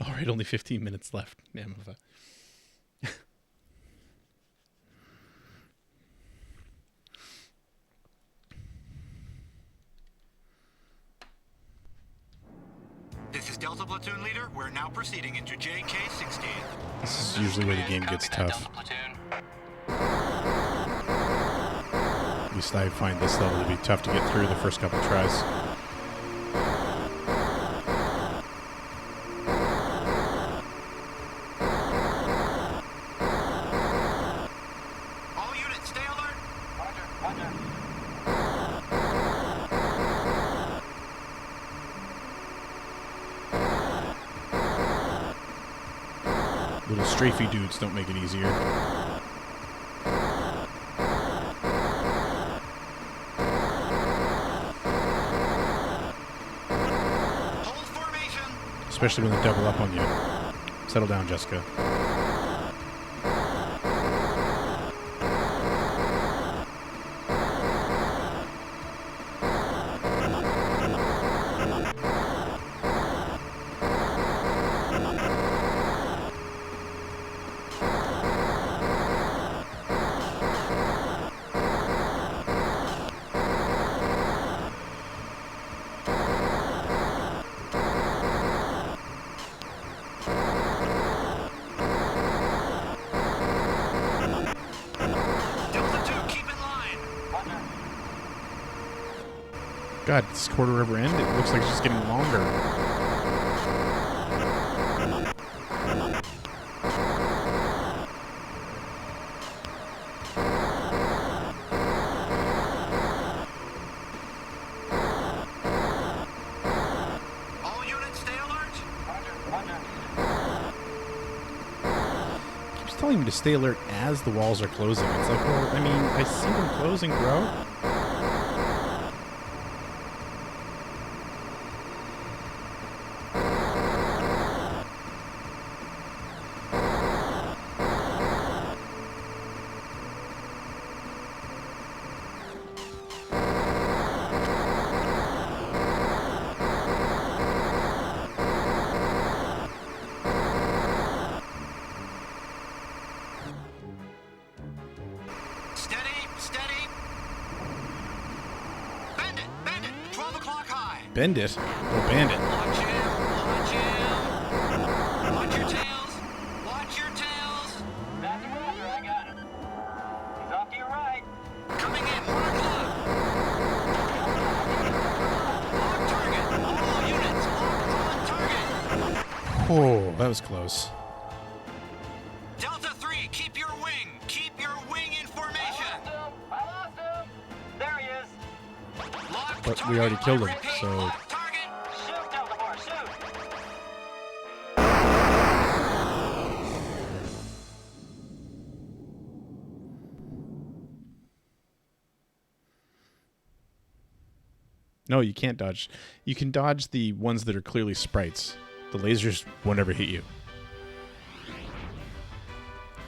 All right, only 15 minutes left. Damn if I... This is Delta Platoon Leader. We're now proceeding into JK-16. This is usually where the game gets tough. At least I find this level to be tough to get through the first couple tries. All units, stay alert. Roger. Little strafey dudes don't make it easier. Hold formation. Especially when they double up on you. Settle down, Jessica. Delta 2, keep in line. God, this quarter ever end? It looks like it's just getting longer. telling me to stay alert as the walls are closing. It's like, well, I mean, I see them closing, bro. Bend it. Oh, band it. Watch him! Watch him! Watch your tails! Watch your tails! That's Roger, I got him. He's off to your right. Coming in, mark love! Lock target! All units, lock on target! Oh, that was close. Delta 3, keep your wing! Keep your wing in formation! I lost him. There he is. Lock But target, we already killed him, I repeat, so... lock target! Shoot, Delta Force, shoot. No, you can't dodge. You can dodge the ones that are clearly sprites. The lasers won't ever hit you.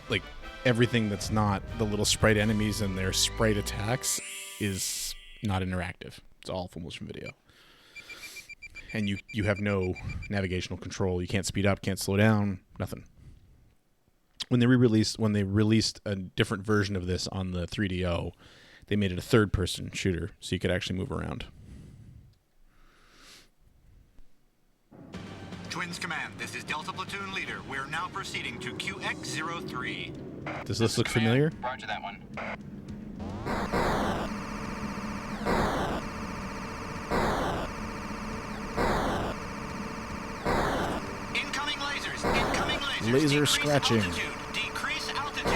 Like, everything that's not the little sprite enemies and their sprite attacks is not interactive. It's all full motion video. And you have no navigational control. You can't speed up, can't slow down, nothing. When they released a different version of this on the 3DO, they made it a third-person shooter, so you could actually move around. Twins Command, this is Delta Platoon Leader. We're now proceeding to QX-03. Does this look familiar? Roger that one. Incoming lasers! Incoming lasers! Laser Decrease scratching. Altitude. Decrease altitude!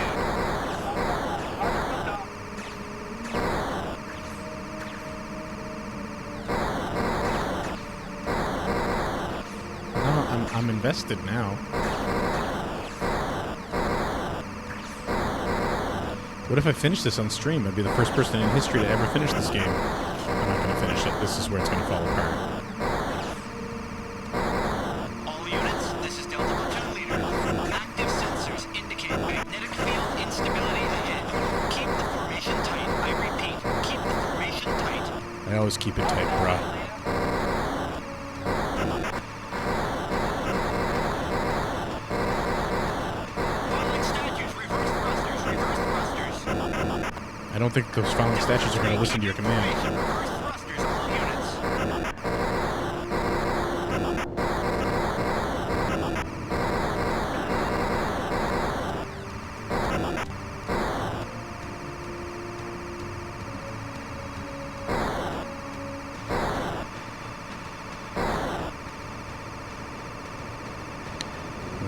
No, I'm invested now. What if I finish this on stream? I'd be the first person in history to ever finish this game. I'm not going to finish it. This is where it's going to fall apart. All units, this is Delta Platoon Leader. Active sensors indicate magnetic field instability ahead. Keep the formation tight. I repeat, keep the formation tight. I always keep it tight, bruh. Falling statues, reverse thrusters, reverse thrusters. I don't think those falling statues are going to listen to your command. Reverse thrusters, all units.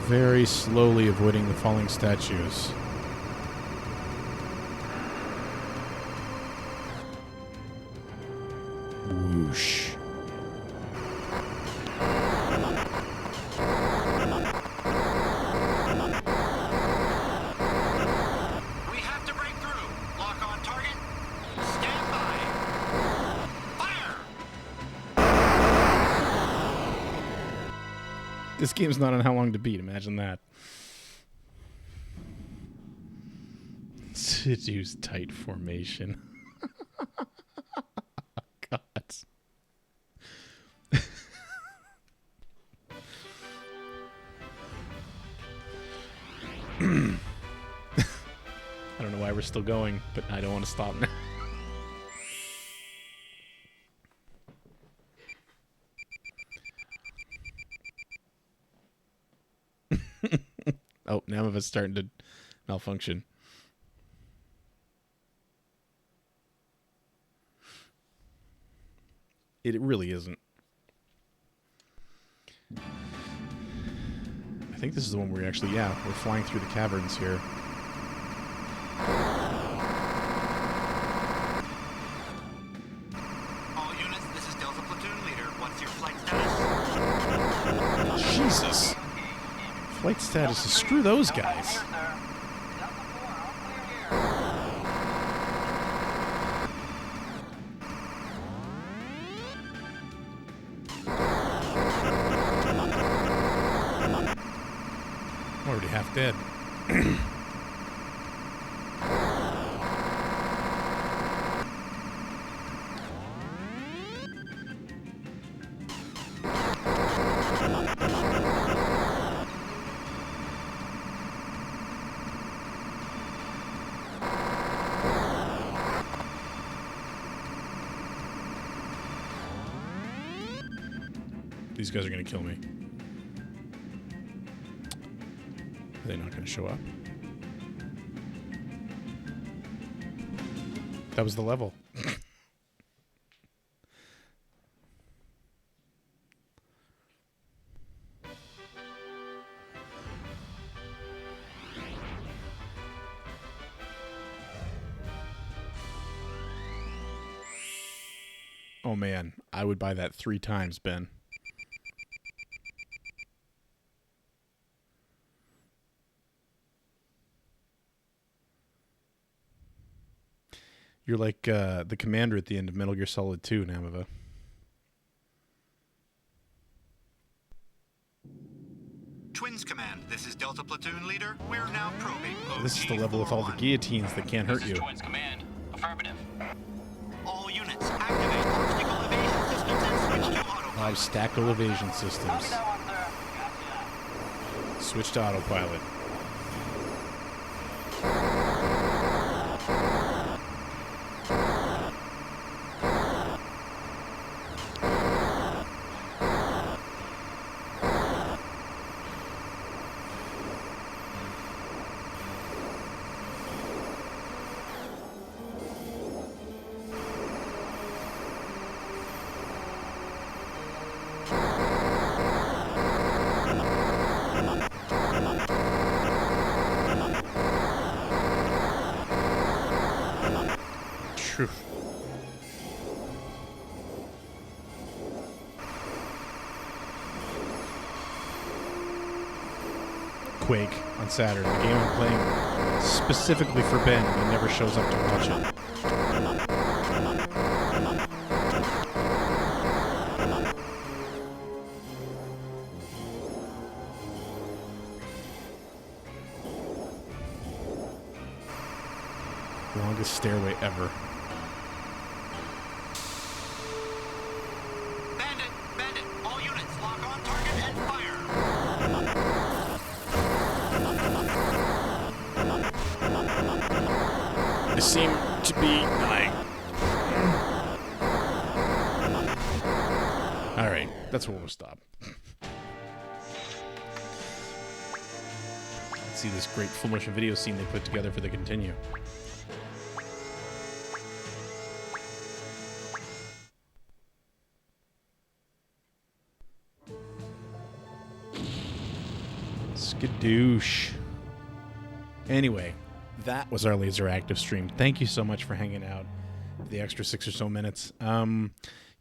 Very slowly avoiding the falling statues. Whoosh. We have to break through. Lock on target. Stand by. Fire! This game's not on how long to beat. Imagine that. Seduce tight formation. God. I don't know why we're still going, but I don't want to stop now. Oh, now it's starting to malfunction. It really isn't. I think this is the one where we're flying through the caverns here. All units, this is Delta Platoon Leader. What's your flight status? Jesus. Flight status is screw those guys. already half dead. These guys are going to kill me. Are they not going to show up? That was the level. Oh man, I would buy that 3 times, Ben. You're like the commander at the end of Metal Gear Solid 2, Namava. Twins Command, this is Delta Platoon Leader. We're now probing. This is the level with all the guillotines that can't hurt This you. is Twins Command. Affirmative. All units, activate obstacle evasion systems and switch to autopilot. Obstacle evasion systems. Copy that one, sir. Gotcha. Switch to autopilot. Truth. Quake on Saturn, the game I'm playing specifically for Ben, and he never shows up to watch it. Longest stairway ever. Bandit, all units, lock on target and fire. They seem to be dying. Alright, that's where we'll stop. Let's see this great full motion video scene they put together for the continue. Skadoosh. Anyway, that was our LaserActive stream. Thank you so much for hanging out the extra 6 or so minutes.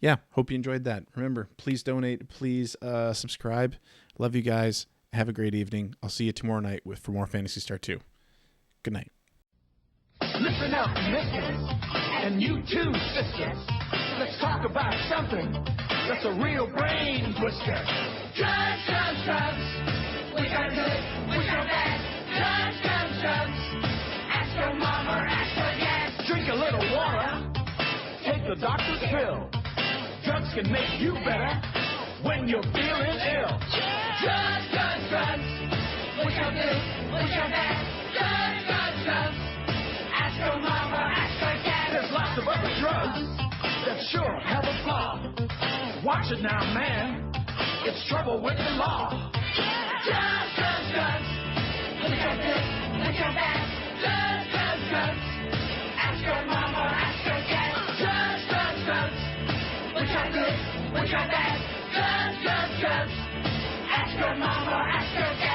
Yeah, hope you enjoyed that. Remember, please donate, please subscribe. Love you guys. Have a great evening. I'll see you tomorrow night for more Phantasy Star 2. Good night. Listen up, mistress, and you too, sisters. Let's talk about something that's a real brain twister. Drugs, drugs, drugs. Which are good, which are bad. Drugs, drugs, drugs. Ask your mom or ask your dad. Drink a little water. Take the doctor's pill. Drugs can make you better when you're feeling ill. Drugs, drugs, drugs. Which are good, which are bad. Drugs, drugs, drugs. Ask your mom or ask your dad. There's lots of other drugs that sure have a flaw. Watch it now, man. It's trouble with the law. Drugs, drugs, drugs. Which are good, which are bad. Drugs, drugs, drugs. Ask your mom or ask your dad. Drugs, drugs, drugs. Which are good, which are bad. Drugs, drugs, drugs. Ask your mom or ask your dad.